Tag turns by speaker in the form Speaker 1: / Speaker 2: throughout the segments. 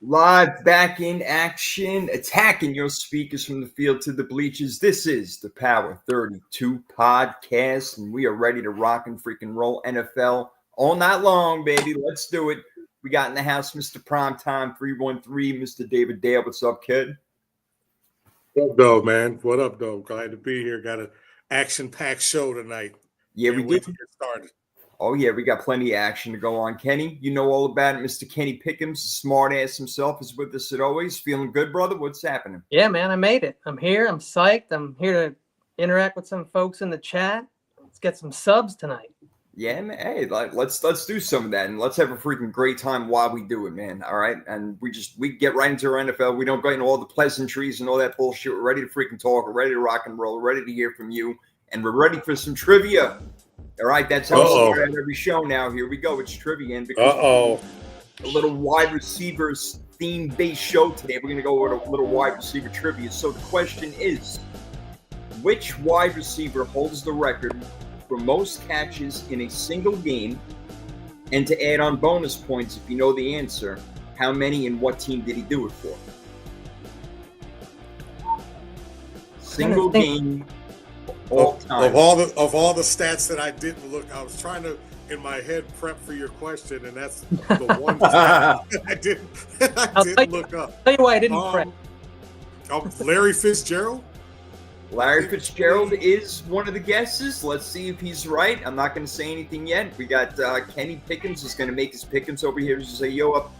Speaker 1: Live back in action, attacking your speakers from the field to the bleachers. This is the Power 32 podcast, and we are ready to rock and freaking roll NFL all night long, baby. Let's do it. We got in the house Mr. Primetime 313, Mr. David Dale. What's up, kid?
Speaker 2: What up, though, man? What up, though? Glad to be here. Got an action-packed show tonight.
Speaker 1: Yeah,
Speaker 2: Can't
Speaker 1: we
Speaker 2: wait
Speaker 1: do.
Speaker 2: to get started.
Speaker 1: Oh, yeah, we got plenty of action to go on. Kenny, you know all about it. Mr. Kenny Pickens, smart ass himself, is with us as always. Feeling good, brother? What's happening?
Speaker 3: Yeah, man, I made it. I'm here. I'm psyched. I'm here to interact with some folks in the chat. Let's get some subs tonight.
Speaker 1: Yeah, man. Hey, let's do some of that, and let's have a freaking great time while we do it, man. All right, and we get right into our NFL. We don't go into all the pleasantries and all that bullshit. We're ready to freaking talk. We're ready to rock and roll. We're ready to hear from you, and we're ready for some trivia. All right, that's how we start every show now. Here we go. It's trivia, and because a little wide receivers theme-based show today, we're gonna go with a little wide receiver trivia. So the question is, which wide receiver holds the record for most catches in a single game? And to add on bonus points, if you know the answer, how many and what team did he do it for? Single game, all time.
Speaker 2: Of all the stats that I didn't look, I was trying to in my head prep for your question, and that's the one stat I didn't look up.
Speaker 3: I'll tell you why I didn't prep.
Speaker 2: Larry Fitzgerald.
Speaker 1: Larry Fitzgerald is one of the guesses. Let's see if he's right. I'm not going to say anything yet. We got Kenny Pickens is going to make his pickings over here to say yo up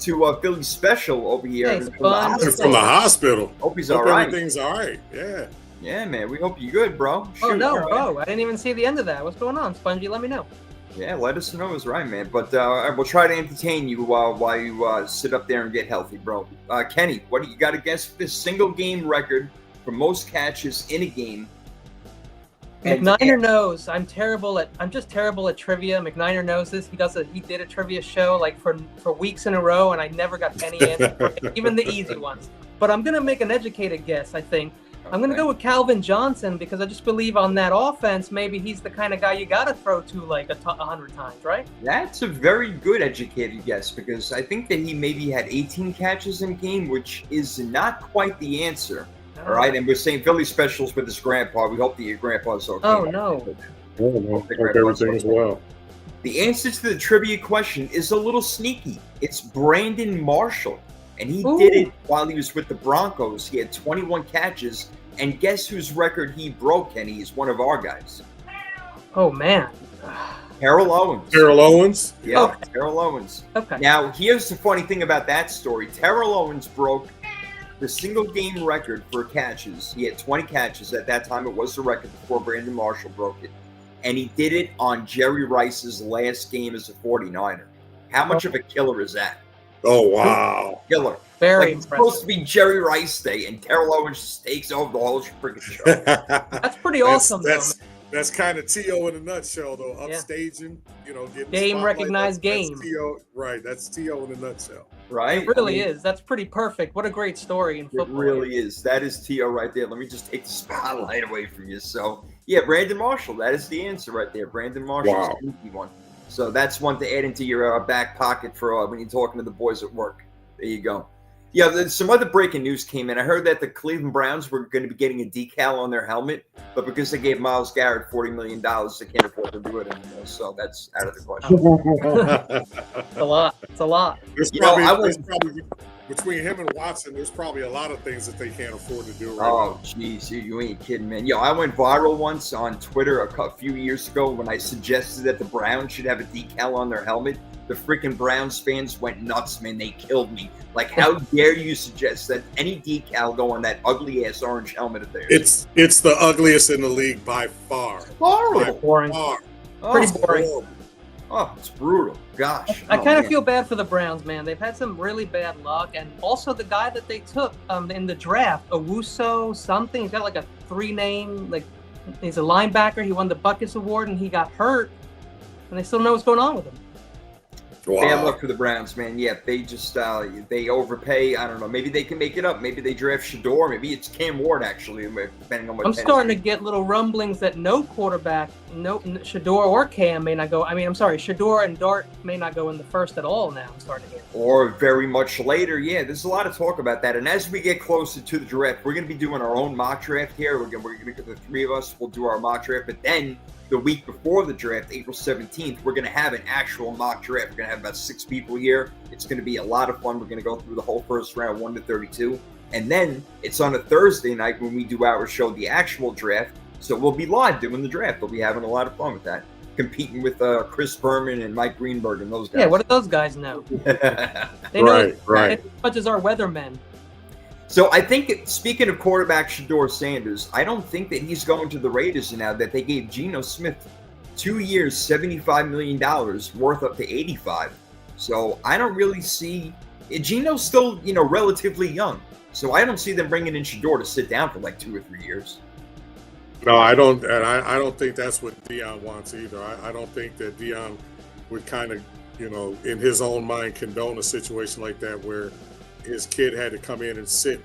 Speaker 1: to Philly Special over here.
Speaker 3: Thanks,
Speaker 2: From the hospital.
Speaker 1: Hope he's all right.
Speaker 2: Everything's all right. Yeah.
Speaker 1: Yeah, man. We hope you're good, bro.
Speaker 3: Oh, no, bro. I didn't even see the end of that. What's going on, Spongy? Let me know.
Speaker 1: Yeah, let us know it's right, man. But we'll try to entertain you while you sit up there and get healthy, bro. Kenny, what do you got to guess for this single game record for most catches in a game?
Speaker 3: McNiner knows. I'm just terrible at trivia. McNiner knows this. He did a trivia show like for weeks in a row, and I never got any answer, even the easy ones. But I'm gonna make an educated guess. I think I'm gonna go with Calvin Johnson because I just believe on that offense, maybe he's the kind of guy you gotta throw to like 100 times, right?
Speaker 1: That's a very good educated guess because I think that he maybe had 18 catches in a game, which is not quite the answer. All right, and we're saying Philly Specials with his grandpa. We hope that your grandpa's okay.
Speaker 3: Oh, no.
Speaker 2: Hope everything's well.
Speaker 1: The answer to the trivia question is a little sneaky. It's Brandon Marshall, and he did it while he was with the Broncos. He had 21 catches, and guess whose record he broke, Kenny? He's one of our guys.
Speaker 3: Oh, man.
Speaker 1: Terrell Owens.
Speaker 2: Terrell Owens?
Speaker 1: Yeah,
Speaker 3: Okay.
Speaker 1: Terrell Owens.
Speaker 3: Okay.
Speaker 1: Now, here's the funny thing about that story. Terrell Owens broke the single game record for catches. He had 20 catches. At that time, it was the record before Brandon Marshall broke it. And he did it on Jerry Rice's last game as a 49er. How much of a killer is that?
Speaker 2: Oh, wow.
Speaker 1: Killer.
Speaker 3: Very
Speaker 1: it's
Speaker 3: impressive.
Speaker 1: supposed to be Jerry Rice Day, and Terrell Owens just takes over the whole freaking show.
Speaker 3: That's pretty awesome, though.
Speaker 2: That's kind of T.O. in a nutshell, though. Upstaging, getting
Speaker 3: game recognized game.
Speaker 2: That's T.O. Right, that's T.O. in a nutshell.
Speaker 1: Right?
Speaker 3: It really is. That's pretty perfect. What a great story in football.
Speaker 1: It really is. That is T.O. right there. Let me just take the spotlight away from you. So, yeah, Brandon Marshall. That is the answer right there. Brandon Marshall.
Speaker 2: Wow.
Speaker 1: Is the one. So that's one to add into your back pocket for when you're talking to the boys at work. There you go. Yeah, some other breaking news came in. I heard that the Cleveland Browns were going to be getting a decal on their helmet, but because they gave Myles Garrett $40 million, they can't afford to do it anymore. So that's out of the question.
Speaker 3: It's a lot. It's a lot.
Speaker 2: There's probably between him and Watson, there's probably a lot of things that they can't afford to do right now.
Speaker 1: Jeez, you ain't kidding, man. Yo, I went viral once on Twitter a few years ago when I suggested that the Browns should have a decal on their helmet. The freaking Browns fans went nuts, man. They killed me. Like, how dare you suggest that any decal go on that ugly-ass orange helmet of theirs?
Speaker 2: It's the ugliest in the league by far.
Speaker 1: Horrible.
Speaker 3: Boring. Pretty boring.
Speaker 2: Horrible.
Speaker 1: Oh, it's brutal. Gosh.
Speaker 3: I kind of feel bad for the Browns, man. They've had some really bad luck. And also the guy that they took in the draft, Owusu something, he's got like a 3-name, like he's a linebacker. He won the Butkus Award and he got hurt. And they still don't know what's going on with him.
Speaker 1: Bad luck for the Browns, man. Yeah, they just they overpay. I don't know. Maybe they can make it up. Maybe they draft Shador. Maybe it's Cam Ward, actually, depending on what.
Speaker 3: I'm starting to get little rumblings that no quarterback, no Shador or Cam may not go. I mean, I'm sorry, Shador and Dart may not go in the first at all now. I'm starting to get.
Speaker 1: Or very much later. Yeah, there's a lot of talk about that. And as we get closer to the draft, we're going to be doing our own mock draft here. We're going to get the three of us. We'll do our mock draft, but then the week before the draft, April 17th, we're going to have an actual mock draft. We're going to have about 6 people here. It's going to be a lot of fun. We're going to go through the whole first round, 1 to 32. And then it's on a Thursday night when we do our show, the actual draft. So we'll be live doing the draft. We'll be having a lot of fun with that. Competing with Chris Berman and Mike Greenberg and those guys.
Speaker 3: Yeah, what do those guys know? They know as much as our weathermen.
Speaker 1: So I think, speaking of quarterback Shador Sanders, I don't think that he's going to the Raiders now that they gave Geno Smith 2 years, $75 million, worth up to 85. So I don't really see – Geno's still, relatively young. So I don't see them bringing in Shador to sit down for like 2 or 3 years.
Speaker 2: No, I don't. And I don't think that's what Deion wants either. I don't think that Deion would kind of, in his own mind condone a situation like that where – his kid had to come in and sit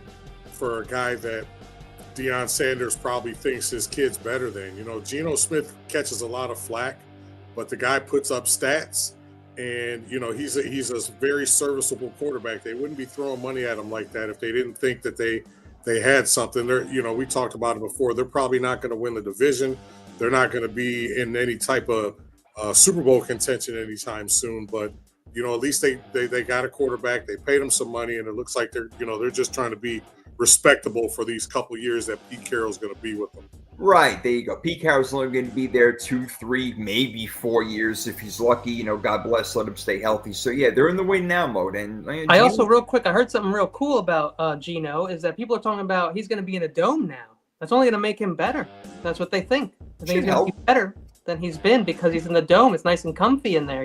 Speaker 2: for a guy that Deion Sanders probably thinks his kid's better than. Geno Smith catches a lot of flack, but the guy puts up stats, and he's a very serviceable quarterback. They wouldn't be throwing money at him like that if they didn't think that they had something. We talked about it before. They're probably not going to win the division. They're not going to be in any type of Super Bowl contention anytime soon, but at least they got a quarterback. They paid him some money, and it looks like they're just trying to be respectable for these couple of years that Pete Carroll's going to be with them.
Speaker 1: Right, there you go. Pete Carroll's only going to be there 2, 3, maybe 4 years if he's lucky. God bless, let him stay healthy. So yeah, they're in the win now mode. And
Speaker 3: I also, real quick, I heard something real cool about Geno is that people are talking about he's going to be in a dome now. That's only going to make him better. That's what they think. I think he's going to be better than he's been because he's in the dome. It's nice and comfy in there,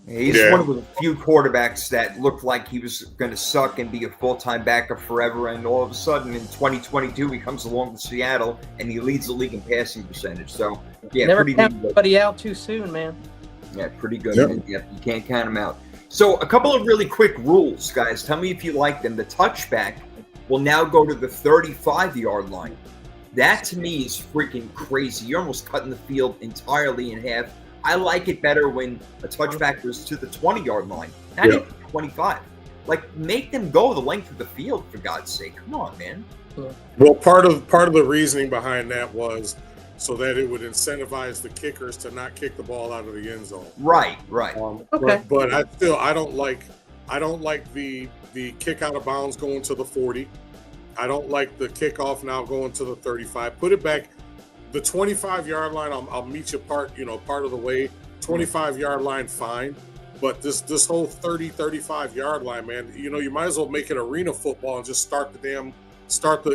Speaker 1: He's one of the few quarterbacks that looked like he was going to suck and be a full-time backup forever, and all of a sudden in 2022 he comes along to Seattle and he leads the league in passing percentage. So yeah,
Speaker 3: never
Speaker 1: pretty
Speaker 3: count
Speaker 1: good.
Speaker 3: anybody out too soon, man.
Speaker 1: Yeah, pretty good. Yep. You can't count him out. So a couple of really quick rules, guys. Tell me if you like them. The touchback will now go to the 35-yard line. That to me is freaking crazy. You're almost cutting the field entirely in half. I like it better when a touchback goes to the 20-yard line, not even 25. Like, make them go the length of the field, for God's sake. Come on, man.
Speaker 2: Well, part of the reasoning behind that was so that it would incentivize the kickers to not kick the ball out of the end zone.
Speaker 1: Right.
Speaker 3: Okay.
Speaker 2: But I don't like the kick out of bounds going to the 40. I don't like the kickoff now going to the 35. Put it back. The 25-yard line, I'll meet you part of the way. 25-yard line, fine. But this whole 30, 35-yard line, man, you might as well make it arena football and just start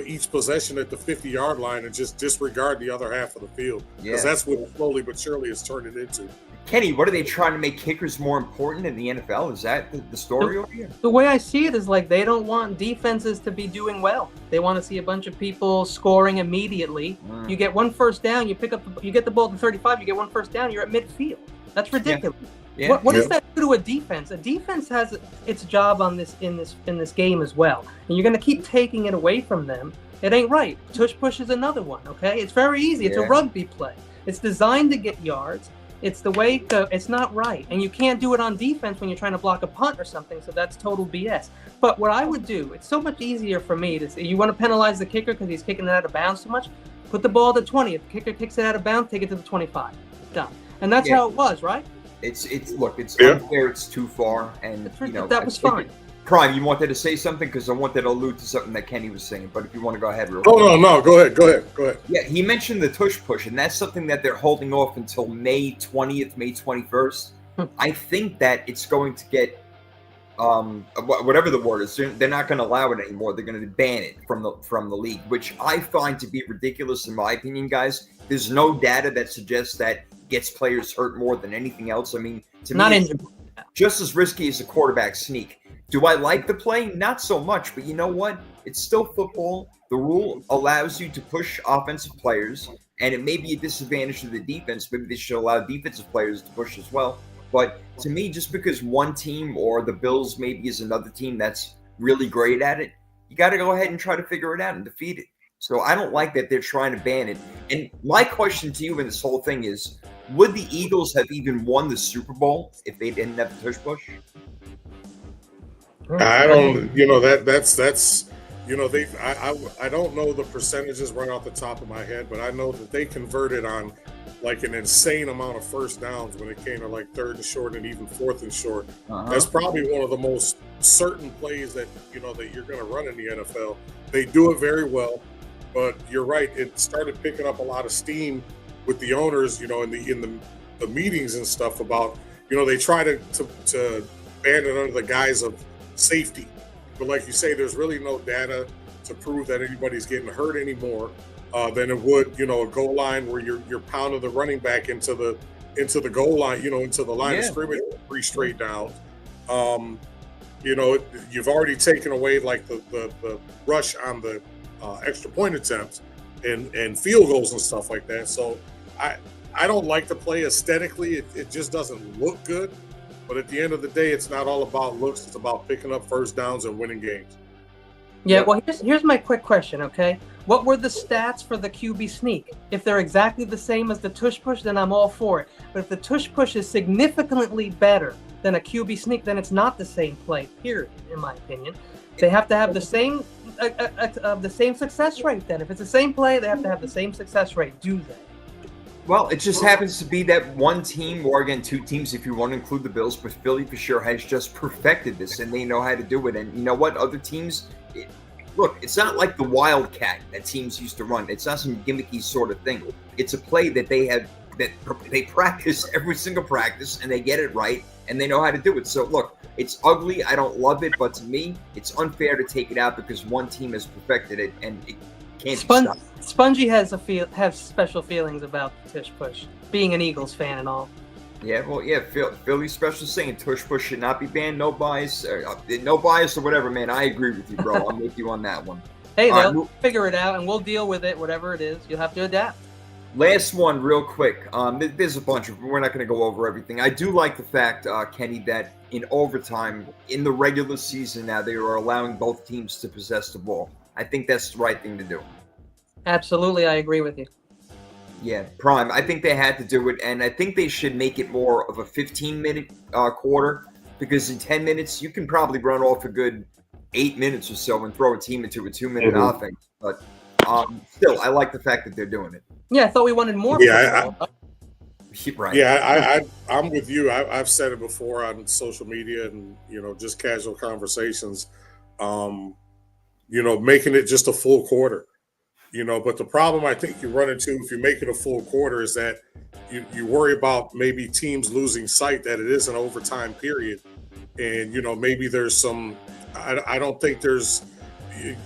Speaker 2: each possession at the 50-yard line and just disregard the other half of the field. Because that's what slowly but surely is turning into.
Speaker 1: Kenny, what are they trying to make kickers more important in the NFL? Is that the story over here?
Speaker 3: The way I see it is like they don't want defenses to be doing well. They want to see a bunch of people scoring immediately. You get one first down, you get the ball at the 35, you get one first down, you're at midfield. That's ridiculous. Yeah. What does that do to a defense? A defense has its job on in this game as well, and you're going to keep taking it away from them. It ain't right. Tush push is another one. Okay, it's very easy. It's a rugby play. It's designed to get yards. It's the way it's not right. And you can't do it on defense when you're trying to block a punt or something. So that's total BS. But what I would do, it's so much easier for me to say, you want to penalize the kicker because he's kicking it out of bounds too much? Put the ball at the 20. If the kicker kicks it out of bounds, take it to the 25. Done. And that's how it was, right?
Speaker 1: It's unfair. It's too far. And
Speaker 3: that was fine.
Speaker 1: Prime, you wanted to say something because I wanted to allude to something that Kenny was saying. But if you want to go ahead, real quick.
Speaker 2: No, go ahead.
Speaker 1: Yeah, he mentioned the tush push, and that's something that they're holding off until May 20th, May 21st. I think that it's going to get whatever the word is. They're not going to allow it anymore. They're going to ban it from the league, which I find to be ridiculous in my opinion, guys. There's no data that suggests that gets players hurt more than anything else. I mean, to me, it's just as risky as a quarterback sneak. Do I like the play? Not so much, but you know what? It's still football. The rule allows you to push offensive players, and it may be a disadvantage to the defense. Maybe they should allow defensive players to push as well. But to me, just because one team or the Bills maybe is another team that's really great at it, you got to go ahead and try to figure it out and defeat it. So I don't like that they're trying to ban it. And my question to you in this whole thing is, would the Eagles have even won the Super Bowl if they didn't have the tush push?
Speaker 2: I don't, that's I don't know the percentages right off the top of my head, but I know that they converted on like an insane amount of first downs when it came to like 3rd and short and even 4th and short. That's probably one of the most certain plays that that you're going to run in the NFL. They do it very well, but you're right. It started picking up a lot of steam with the owners, in the meetings and stuff about, they try to ban it under the guise of safety. But like you say, there's really no data to prove that anybody's getting hurt anymore than it would, a goal line where you're pounding the running back into the goal line, into the line of scrimmage 3 straight downs. You've already taken away like the rush on the extra point attempts and field goals and stuff like that. So I don't like the play aesthetically. It just doesn't look good. But at the end of the day, it's not all about looks. It's about picking up first downs and winning games.
Speaker 3: Yeah, well, here's my quick question, okay? What were the stats for the QB sneak? If they're exactly the same as the tush push, then I'm all for it. But if the tush push is significantly better than a QB sneak, then it's not the same play, period, in my opinion. They have to have the same success rate then. If it's the same play, they have to have the same success rate. Do they?
Speaker 1: Well, it just happens to be that one team, or again, 2 teams, if you want to include the Bills, but Philly for sure has just perfected this, and they know how to do it. And you know what? Other teams, look, it's not like the Wildcat that teams used to run. It's not some gimmicky sort of thing. It's a play that they practice every single practice, and they get it right, and they know how to do it. So, look, it's ugly. I don't love it, but to me, it's unfair to take it out because one team has perfected it, and it can't be stopped.
Speaker 3: Spongy has special feelings about the tush push, being an Eagles fan and all.
Speaker 1: Yeah, well, yeah, Philly's special saying tush push should not be banned. No bias, or whatever, man. I agree with you, bro. I'm with you on that one.
Speaker 3: Hey, they'll figure it out, and we'll deal with it, whatever it is. You'll have to adapt.
Speaker 1: Last one, real quick. There's a bunch of. We're not going to go over everything. I do like the fact, Kenny, that in overtime, in the regular season now, they are allowing both teams to possess the ball. I think that's the right thing to do.
Speaker 3: Absolutely, I agree with you.
Speaker 1: Yeah, prime. I think they had to do it, and I think they should make it more of a 15-minute quarter, because in 10 minutes, you can probably run off a good 8 minutes or so and throw a team into a 2-minute offense. But still, I like the fact that they're doing it.
Speaker 3: Yeah, I thought we wanted more.
Speaker 2: Yeah,
Speaker 1: right.
Speaker 2: Yeah, I'm with you. I've said it before on social media and, just casual conversations, making it just a full quarter. But the problem I think you run into if you make it a full quarter is that you worry about maybe teams losing sight that it is an overtime period. And, maybe there's some, I don't think there's,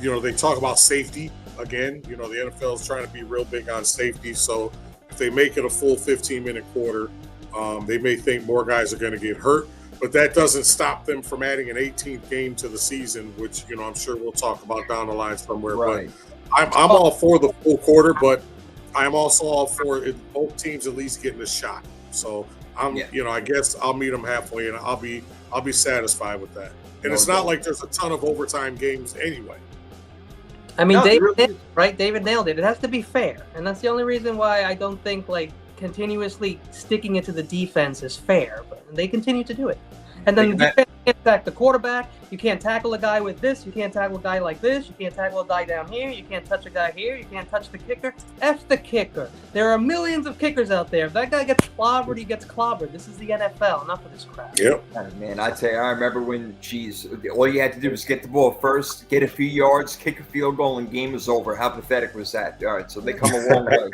Speaker 2: they talk about safety again. The NFL is trying to be real big on safety. So if they make it a full 15-minute quarter, they may think more guys are going to get hurt. But that doesn't stop them from adding an 18th game to the season, which, I'm sure we'll talk about down the line somewhere.
Speaker 1: Right.
Speaker 2: But I'm all for the full quarter, but I'm also all for both teams at least getting a shot. So I guess I'll meet them halfway, and I'll be satisfied with that. And it's not like there's a ton of overtime games anyway.
Speaker 3: I mean, David nailed it. It has to be fair, and that's the only reason why I don't think continuously sticking it to the defense is fair. But they continue to do it, and then the defense can't attack the quarterback. You can't tackle a guy with this. You can't tackle a guy like this. You can't tackle a guy down here. You can't touch a guy here. You can't touch the kicker. F the kicker. There are millions of kickers out there. If that guy gets clobbered, he gets clobbered. This is the NFL. Enough of this crap.
Speaker 2: Yep.
Speaker 1: Man, I tell you, I remember when, all you had to do was get the ball first, get a few yards, kick a field goal, and game was over. How pathetic was that? All right, so they come a long way.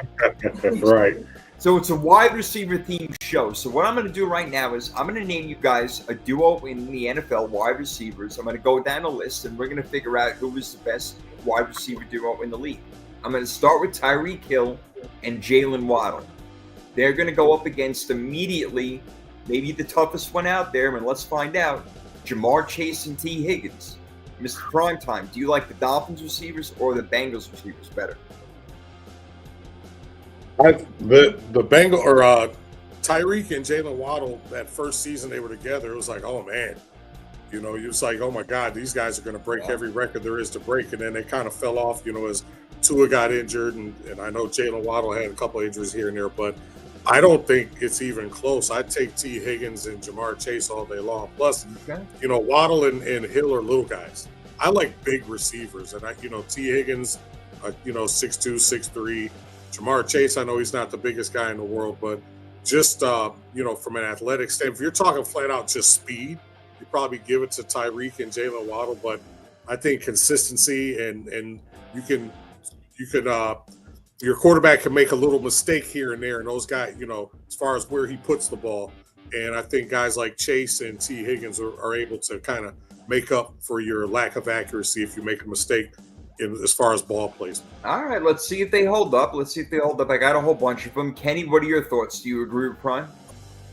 Speaker 2: Right.
Speaker 1: So it's a wide receiver themed show. So what I'm going to do right now is I'm going to name you guys a duo in the NFL wide receivers. I'm going to go down a list, and we're going to figure out who is the best wide receiver duo in the league. I'm going to start with Tyreek Hill and Jalen Waddle. They're going to go up against immediately maybe the toughest one out there, and let's find out, Jamar Chase and T. Higgins. Mr. Primetime, do you like the Dolphins receivers or the Bengals receivers better?
Speaker 2: The Bengal or Tyreek and Jalen Waddle, that first season they were together, it was like, oh man, you know, it's like, oh my God, these guys are going to break every record there is to break. And then they kind of fell off, you know, as Tua got injured. And I know Jalen Waddle had a couple of injuries here and there, but I don't think it's even close. I'd take T. Higgins and Jamar Chase all day long. Plus, you know, Waddle and Hill are little guys. I like big receivers. And, T. Higgins, 6'2", 6'3". Jamar Chase, I know he's not the biggest guy in the world, but just, from an athletic standpoint, if you're talking flat out just speed, you probably give it to Tyreek and Jalen Waddle. But I think consistency and you could your quarterback can make a little mistake here and there, and those guys, as far as where he puts the ball. And I think guys like Chase and T. Higgins are able to kind of make up for your lack of accuracy if you make a mistake as far as ball placement.
Speaker 1: All right, let's see if they hold up. I got a whole bunch of them. Kenny, what are your thoughts? Do you agree with Prime?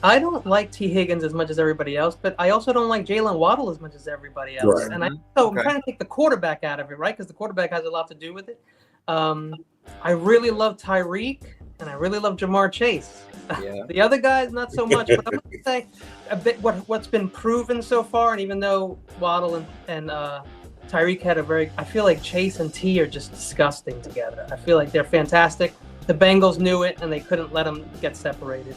Speaker 3: I don't like T. Higgins as much as everybody else, but I also don't like Jalen Waddle as much as everybody else.
Speaker 2: Right.
Speaker 3: And I'm trying to take the quarterback out of it, right? Because the quarterback has a lot to do with it. I really love Tyreek, and I really love Jamar Chase.
Speaker 1: Yeah.
Speaker 3: The other guys, not so much. But I'm going to say a bit what's been proven so far, and even though Waddle and Tyreek had I feel like Chase and T are just disgusting together. I feel like they're fantastic. The Bengals knew it, and they couldn't let them get separated.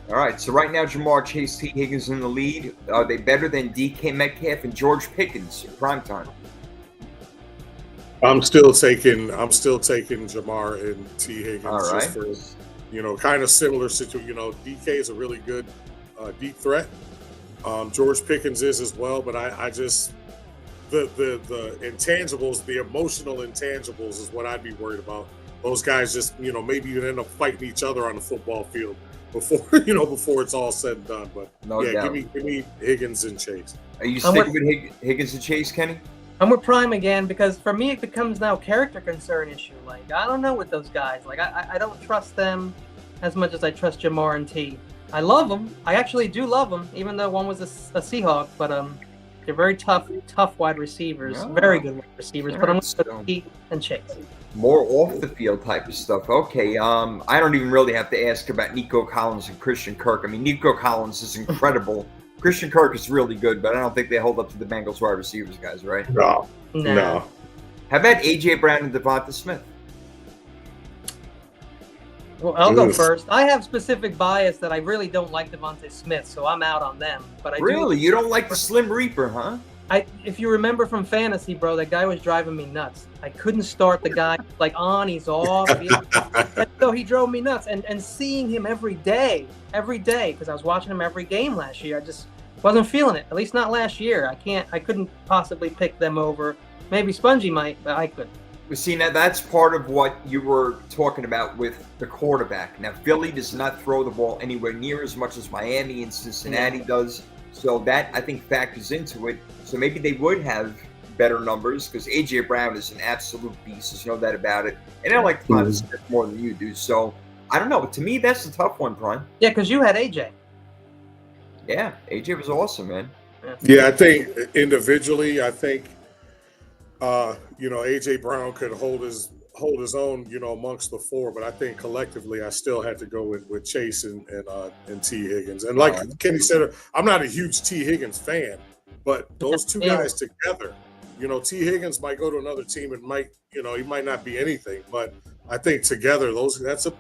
Speaker 1: All right, so right now Jamar Chase, T. Higgins in the lead. Are they better than DK Metcalf and George Pickens in prime time?
Speaker 2: I'm still taking Jamar and T. Higgins.
Speaker 1: All right.
Speaker 2: Just for, kind of similar situation. DK is a really good deep threat. George Pickens is as well, but I just the intangibles, the emotional intangibles is what I'd be worried about. Those guys just, maybe you end up fighting each other on the football field before it's all said and done. But
Speaker 1: No doubt.
Speaker 2: give me Higgins and Chase.
Speaker 1: Are you sticking with Higgins and Chase, Kenny?
Speaker 3: I'm with Prime again because for me it becomes now a character concern issue. Like, I don't know with those guys. Like, I don't trust them as much as I trust Jamar and T. I love them. I actually do love them, even though one was a Seahawk. But they're very tough wide receivers.
Speaker 1: Oh.
Speaker 3: Very good wide receivers.
Speaker 1: All
Speaker 3: but I'm
Speaker 1: right,
Speaker 3: with
Speaker 1: so-
Speaker 3: T and Chase.
Speaker 1: More off the field type of stuff. Okay, I don't even really have to ask about Nico Collins and Christian Kirk. I mean, Nico Collins is incredible. Christian Kirk is really good, but I don't think they hold up to the Bengals wide receivers guys, right?
Speaker 2: No.
Speaker 1: How about A.J. Brown and Devonta Smith?
Speaker 3: Well, I'll go
Speaker 2: Oof.
Speaker 3: first. I have specific bias that I really don't like Devonta Smith, so I'm out on them. But I
Speaker 1: Really? You don't like the Slim Reaper, huh?
Speaker 3: If you remember from fantasy, bro, that guy was driving me nuts. I couldn't start the guy like on, he's off. So he drove me nuts. And seeing him every day, because I was watching him every game last year, I just wasn't feeling it. At least not last year. I couldn't possibly pick them over. Maybe Spongy might, but I couldn't.
Speaker 1: Well, see, now that's part of what you were talking about with the quarterback. Now, Philly does not throw the ball anywhere near as much as Miami and Cincinnati does. So that, I think, factors into it. So maybe they would have better numbers because A.J. Brown is an absolute beast. There's no doubt about it. And I like Devonta Smith more than you do. So I don't know. To me, that's a tough one, Prime.
Speaker 3: Yeah, because you had AJ.
Speaker 1: Yeah, A.J. was awesome, man.
Speaker 2: Yeah, I think individually, A.J. Brown could hold his own, amongst the four. But I think collectively, I still had to go with Chase and T. Higgins. And like Kenny said, I'm not a huge T. Higgins fan, but those two guys together, T. Higgins might go to another team and might, he might not be anything. But I think together, that's a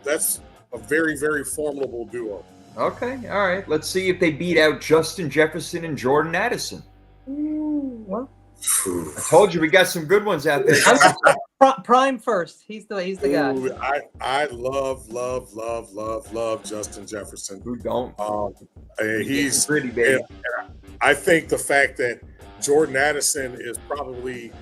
Speaker 2: very, very formidable duo.
Speaker 1: Okay, all right. Let's see if they beat out Justin Jefferson and Jordan Addison.
Speaker 3: Well,
Speaker 1: I told you we got some good ones out there.
Speaker 3: Prime first. He's the guy.
Speaker 2: Ooh, I love Justin Jefferson.
Speaker 1: Who don't?
Speaker 2: He's
Speaker 1: pretty big.
Speaker 2: I think the fact that Jordan Addison is probably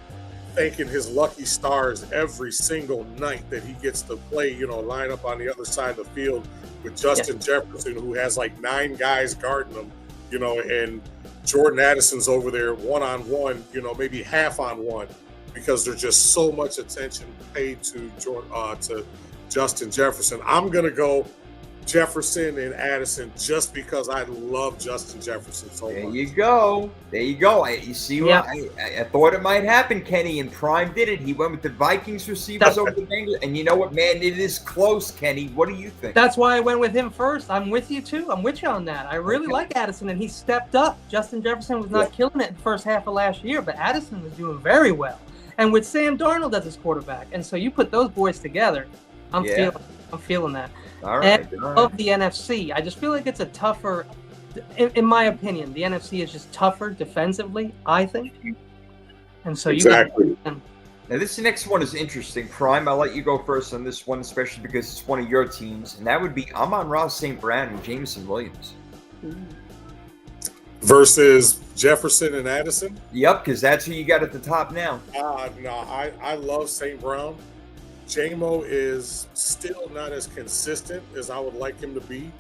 Speaker 2: thanking his lucky stars every single night that he gets to play, line up on the other side of the field with Justin Jefferson, who has like 9 guys guarding him, and Jordan Addison's over there one-on-one, maybe half-on-one, because there's just so much attention paid to Justin Jefferson. I'm going to go Jefferson and Addison just because I love Justin Jefferson so
Speaker 1: There
Speaker 2: much.
Speaker 1: you go. There you go. You see what I thought it might happen, Kenny, and Prime did it. He went with the Vikings receivers over the Bengals. And you know what, man? It is close, Kenny. What do you think?
Speaker 3: That's why I went with him first. I'm with you too. I'm with you on that. I really like Addison, and he stepped up. Justin Jefferson was not killing it in the first half of last year, but Addison was doing very well. And with Sam Darnold as his quarterback, and so you put those boys together, I'm feeling that.
Speaker 1: All right.
Speaker 3: And of the NFC, I just feel like it's a tougher, in my opinion, the NFC is just tougher defensively, I think. And so
Speaker 2: Exactly.
Speaker 1: Now, this next one is interesting. Prime, I'll let you go first on this one, especially because it's one of your teams, and that would be Amon-Ra St. Brown and Jameson Williams.
Speaker 2: Versus Jefferson and Addison?
Speaker 1: Yep, because that's who you got at the top now.
Speaker 2: No, I love St. Brown. JMO is still not as consistent as I would like him to be.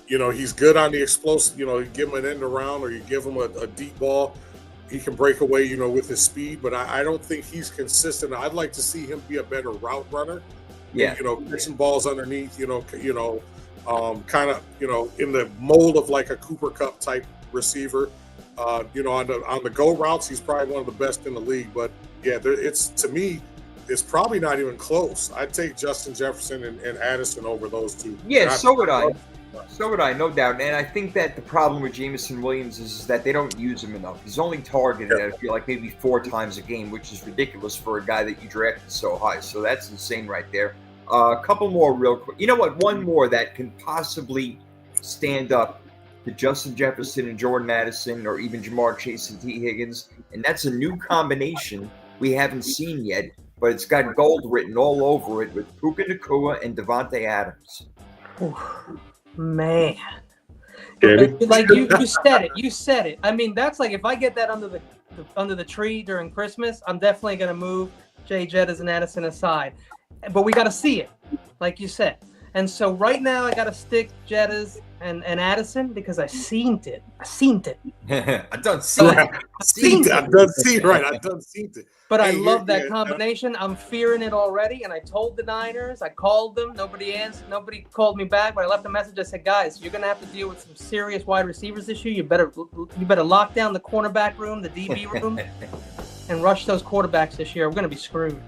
Speaker 2: He's good on the explosive. You give him an end around or you give him a deep ball. He can break away, with his speed, but I don't think he's consistent. I'd like to see him be a better route runner.
Speaker 1: Yeah.
Speaker 2: Catching balls underneath, kind of, in the mold of like a Cooper Kupp type receiver. On the go routes, he's probably one of the best in the league. But yeah, to me, it's probably not even close. I'd take Justin Jefferson and Addison over those two.
Speaker 1: Yeah, so would I. So would I, no doubt. And I think that the problem with Jameson Williams is that they don't use him enough. He's only targeted, I feel like, maybe 4 times a game, which is ridiculous for a guy that you drafted so high. So that's insane right there. A couple more real quick. You know what? One more that can possibly stand up to Justin Jefferson and Jordan Addison, or even Jamar Chase and T. Higgins. And that's a new combination we haven't seen yet, but it's got gold written all over it with Puka Nacua and Devontae Adams.
Speaker 3: Man.
Speaker 2: Danny?
Speaker 3: Like you said it. I mean, that's like if I get that under the tree during Christmas, I'm definitely going to move Jay Jettas and Addison aside. But we got to see it, like you said. And so right now I got to stick Jettas and Addison because I seen it.
Speaker 1: I done seen it.
Speaker 2: I done seen it.
Speaker 3: But I love that combination. I'm fearing it already. And I told the Niners, I called them. Nobody answered. Nobody called me back. But I left a message. I said, guys, you're going to have to deal with some serious wide receivers this year. You better lock down the cornerback room, the DB room, and rush those quarterbacks this year. We're going to be screwed.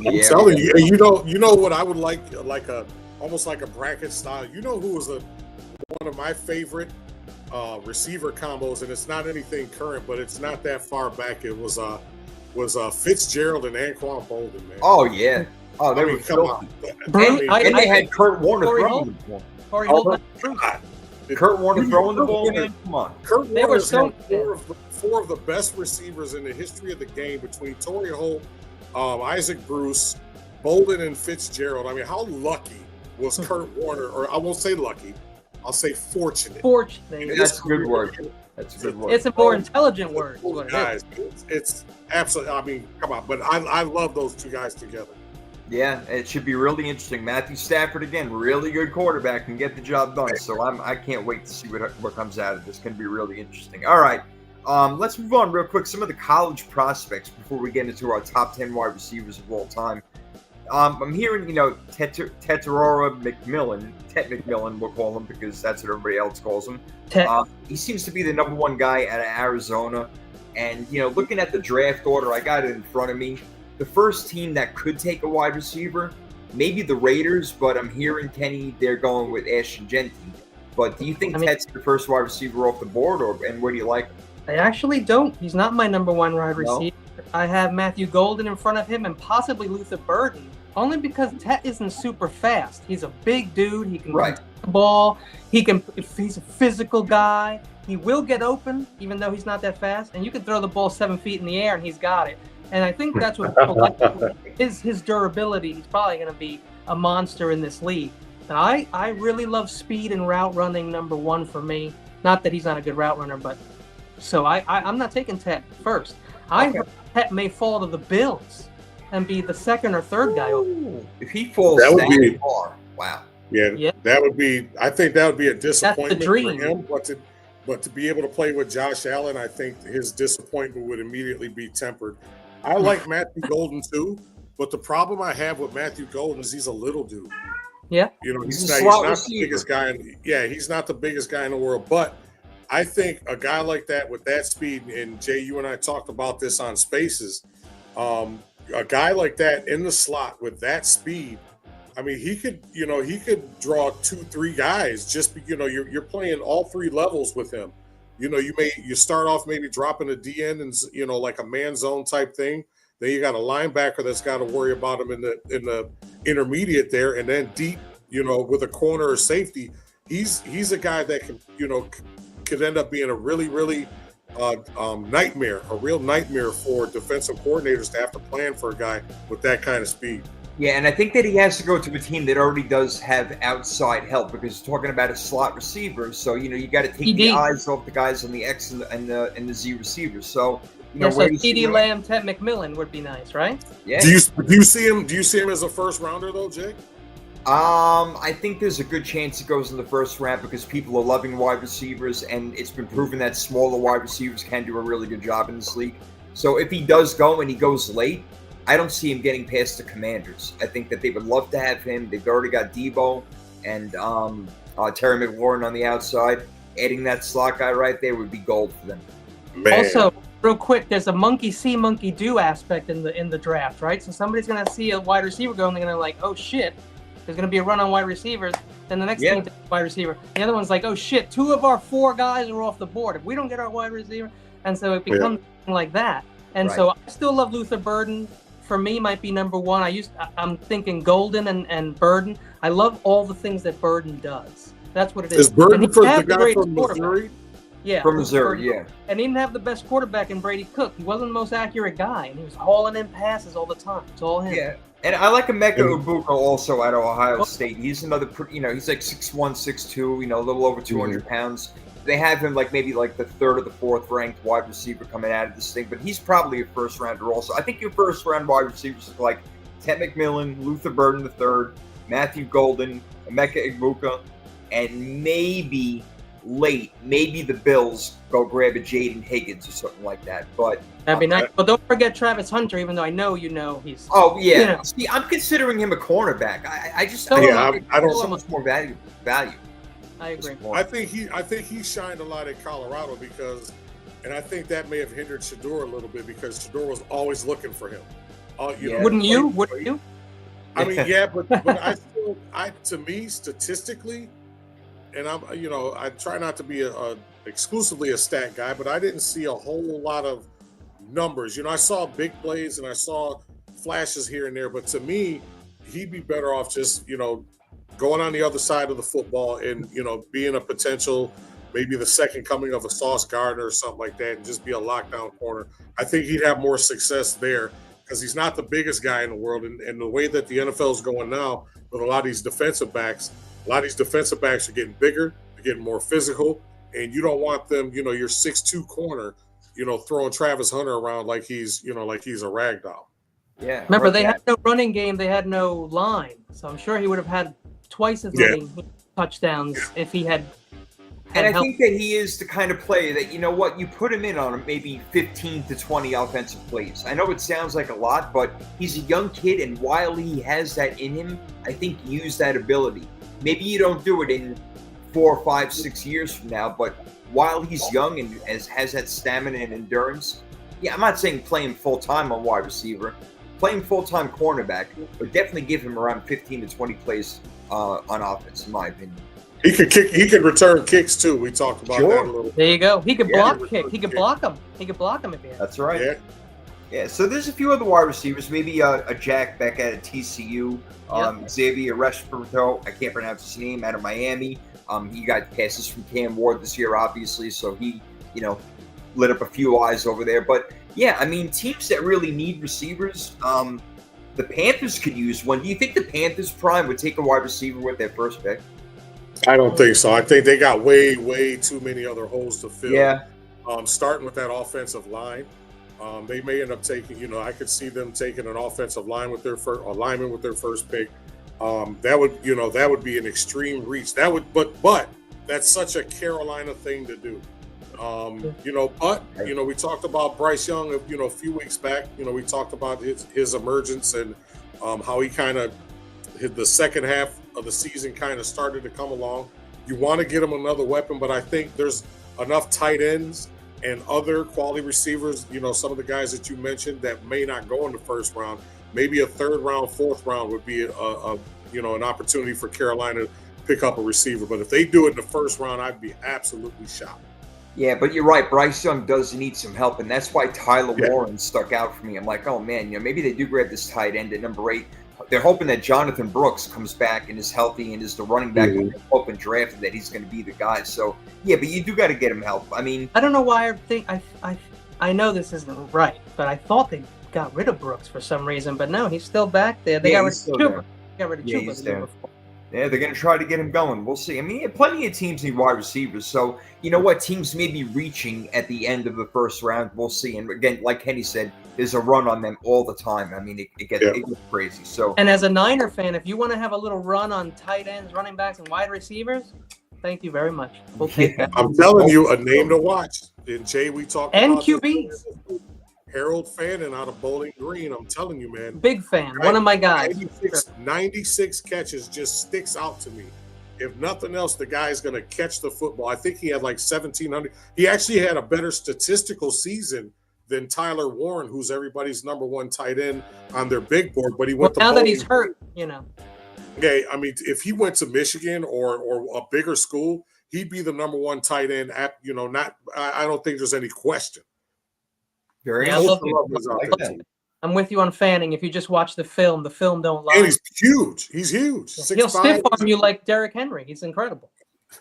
Speaker 2: I'm telling you, you know what I would like almost like a bracket style. You know who was one of my favorite receiver combos, and it's not anything current, but it's not that far back. It was Fitzgerald and Anquan Bolden, man.
Speaker 1: Oh yeah. Oh, they were
Speaker 2: come on.
Speaker 1: And they had Kurt Warner throwing the ball. Kurt Warner throwing the ball, man. Come on.
Speaker 2: Kurt Warner is four of the best receivers in the history of the game between Torrey Holt, Isaac Bruce, Bolden, and Fitzgerald. I mean, how lucky was Kurt Warner? Or I won't say lucky. I'll say fortunate.
Speaker 1: That's a good word.
Speaker 3: It's a more intelligent word.
Speaker 2: Guys, it's absolutely. I mean, come on. But I love those two guys together.
Speaker 1: Yeah, it should be really interesting. Matthew Stafford, again, really good quarterback, can get the job done. So I can't wait to see what comes out of this. It's going to be really interesting. All right, let's move on real quick. Some of the college prospects before we get into our top 10 wide receivers of all time. I'm hearing, Tetairoa McMillan, Tet McMillan, we'll call him because that's what everybody else calls him. He seems to be the number one guy out of Arizona. And, looking at the draft order, I got it in front of me. The first team that could take a wide receiver, maybe the Raiders, but I'm hearing, Kenny, they're going with Ashton Genty. But do you think Tet's the first wide receiver off the board, and where do you like him?
Speaker 3: I actually don't. He's not my number one wide receiver. I have Matthew Golden in front of him and possibly Luther Burden, only because Tet isn't super fast. He's a big dude. He can run the ball. He's a physical guy. He will get open, even though he's not that fast. And you can throw the ball 7 feet in the air, and he's got it. And I think that's what people like. His durability. He's probably going to be a monster in this league. And I really love speed and route running, number one for me. Not that he's not a good route runner, but so I'm not taking Tet first. I heard Tet may fall to the Bills and be the second or third guy over.
Speaker 1: If he falls that far, wow.
Speaker 2: Yeah, that would be. I think that would be a disappointment
Speaker 3: for
Speaker 2: him. But to be able to play with Josh Allen, I think his disappointment would immediately be tempered. I like Matthew Golden too, but the problem I have with Matthew Golden is he's a little dude.
Speaker 3: Yeah.
Speaker 2: You know,
Speaker 1: He's
Speaker 2: he's
Speaker 1: a
Speaker 2: not,
Speaker 1: slot
Speaker 2: the
Speaker 1: receiver.
Speaker 2: biggest guy. He's not the biggest guy in the world, but I think a guy like that with that speed, and Jay, you and I talked about this on Spaces. A guy like that in the slot with that speed, I mean, he could draw 2-3 guys. Just you're playing all three levels with him. You know, you start off maybe dropping a DN and like a man zone type thing. Then you got a linebacker that's got to worry about him in the intermediate there, and then deep, with a corner or safety. He's a guy that could end up being a really, really nightmare, a real nightmare for defensive coordinators to have to plan for a guy with that kind of speed.
Speaker 1: Yeah, and I think that he has to go to a team that already does have outside help, because you're talking about a slot receiver. So, you got to take the eyes off the guys on the X and the Z receivers. So,
Speaker 3: so CeeDee Lamb, Ted McMillan would be nice, right?
Speaker 1: Yeah.
Speaker 2: Do you see him as a first rounder though, Jake?
Speaker 1: I think there's a good chance he goes in the first round, because people are loving wide receivers, and it's been proven that smaller wide receivers can do a really good job in this league. So if he does go and he goes late, I don't see him getting past the Commanders. I think that they would love to have him. They've already got Debo and Terry McLaurin on the outside. Adding that slot guy right there would be gold for them.
Speaker 2: Man.
Speaker 3: Also, real quick, there's a monkey see, monkey do aspect in the draft, right? So somebody's gonna see a wide receiver go, and they're gonna like, oh shit, there's gonna be a run on wide receivers. Then the next team wide receiver. The other one's like, oh shit, 2 of our 4 guys are off the board. If we don't get our wide receiver, and so it becomes like that. And so I still love Luther Burden. For me, might be number 1. I'm thinking Golden and Burden. I love all the things that Burden does. That's what it is.
Speaker 2: Is Burden for the guy from Missouri?
Speaker 3: Yeah,
Speaker 1: from Missouri. Yeah,
Speaker 3: and he didn't have the best quarterback in Brady Cook. He wasn't the most accurate guy, and he was hauling in passes all the time. It's all him.
Speaker 1: Yeah, and I like Emeka Egbuka also out of Ohio State. He's another, he's like 6'1", 6'2", a little over 200 pounds. They have him maybe the 3rd or the 4th ranked wide receiver coming out of this thing, but he's probably a first rounder also. I think your first round wide receivers are like Ted McMillan, Luther Burden III, Matthew Golden, Emeka Egbuka, and maybe the Bills go grab a Jaden Higgins or something like that. But
Speaker 3: that'd be nice. But don't forget Travis Hunter, even though I know he's.
Speaker 1: Oh yeah, see, I'm considering him a cornerback. I don't so much more value.
Speaker 3: I agree.
Speaker 2: I think he shined a lot at Colorado because, and I think that may have hindered Shedeur a little bit because Shedeur was always looking for him.
Speaker 3: Wouldn't you?
Speaker 2: I mean, yeah, but to me, statistically, and I try not to be exclusively a stat guy, but I didn't see a whole lot of numbers. I saw big plays and I saw flashes here and there, but to me, he'd be better off just going on the other side of the football and, being a potential, maybe the second coming of a Sauce Gardner or something like that, and just be a lockdown corner. I think he'd have more success there because he's not the biggest guy in the world. And the way that the NFL is going now with a lot of these defensive backs are getting bigger, they're getting more physical, and you don't want them, your 6'2" corner, throwing Travis Hunter around like he's a rag doll.
Speaker 1: Yeah.
Speaker 3: Remember, they had no running game, they had no line. So I'm sure he would have had twice as many touchdowns if he had.
Speaker 1: And I think that he is the kind of player that, you put him in on maybe 15 to 20 offensive plays. I know it sounds like a lot, but he's a young kid, and while he has that in him, I think use that ability. Maybe you don't do it in 4, 5, 6 years from now, but while he's young and has that stamina and endurance, I'm not saying play him full-time on wide receiver, play him full-time cornerback, but definitely give him around 15 to 20 plays on offense, in my opinion.
Speaker 2: He could return kicks too. We talked about that a little.
Speaker 3: There you go. He could block kick. He could block him. He could block him if he had.
Speaker 1: That's right. Yeah. So there's a few other wide receivers. Maybe a Jack Beck out of TCU. Xavier Restrepo, I can't pronounce his name, out of Miami. He got passes from Cam Ward this year, obviously. So he, lit up a few eyes over there. But teams that really need receivers. The Panthers could use one. Do you think the Panthers prime would take a wide receiver with their first pick?
Speaker 2: I don't think so. I think they got way, way too many other holes to fill.
Speaker 1: Yeah.
Speaker 2: Starting with that offensive line, they may end up taking. I could see them taking an offensive line with their lineman with their first pick. That would be an extreme reach. But that's such a Carolina thing to do. We talked about Bryce Young, a few weeks back. We talked about his emergence and how he kind of hit the second half of the season kind of started to come along. You want to get him another weapon, but I think there's enough tight ends and other quality receivers, some of the guys that you mentioned that may not go in the first round. Maybe a third round, fourth round would be an opportunity for Carolina to pick up a receiver. But if they do it in the first round, I'd be absolutely shocked.
Speaker 1: Yeah, but you're right. Bryce Young does need some help, and that's why Tyler Warren stuck out for me. I'm like, oh man, maybe they do grab this tight end at number 8. They're hoping that Jonathan Brooks comes back and is healthy and is the running back that they're hoping drafted, that he's going to be the guy. So yeah, but you do got to get him help. I mean,
Speaker 3: I don't know why I know this isn't right, but I thought they got rid of Brooks for some reason, but no, he's still back there. They got rid of Chuba. Got rid of Chuba.
Speaker 1: Yeah, they're going to try to get him going. We'll see. I mean, plenty of teams need wide receivers. So, you know what? Teams may be reaching at the end of the first round. We'll see. And again, like Kenny said, there's a run on them all the time. I mean, it gets crazy. So,
Speaker 3: and as a Niner fan, if you want to have a little run on tight ends, running backs, and wide receivers, thank you very much. We'll take that.
Speaker 2: I'm telling you, a name to watch. And Jay, we talked
Speaker 3: and
Speaker 2: about
Speaker 3: QBs.
Speaker 2: Harold Fannin out of Bowling Green. I'm telling you, man.
Speaker 3: Big fan. One of my guys.
Speaker 2: 96 catches just sticks out to me. If nothing else, the guy's going to catch the football. I think he had like 1,700. He actually had a better statistical season than Tyler Warren, who's everybody's number 1 tight end on their big board. But he went
Speaker 3: now that he's hurt,
Speaker 2: Okay, I mean, if he went to Michigan or a bigger school, he'd be the number 1 tight end. I don't think there's any question.
Speaker 3: I'm with you on Fanning. If you just watch the film don't lie.
Speaker 2: And he's huge. He's huge.
Speaker 3: He'll stiff arm you like Derrick Henry. He's incredible.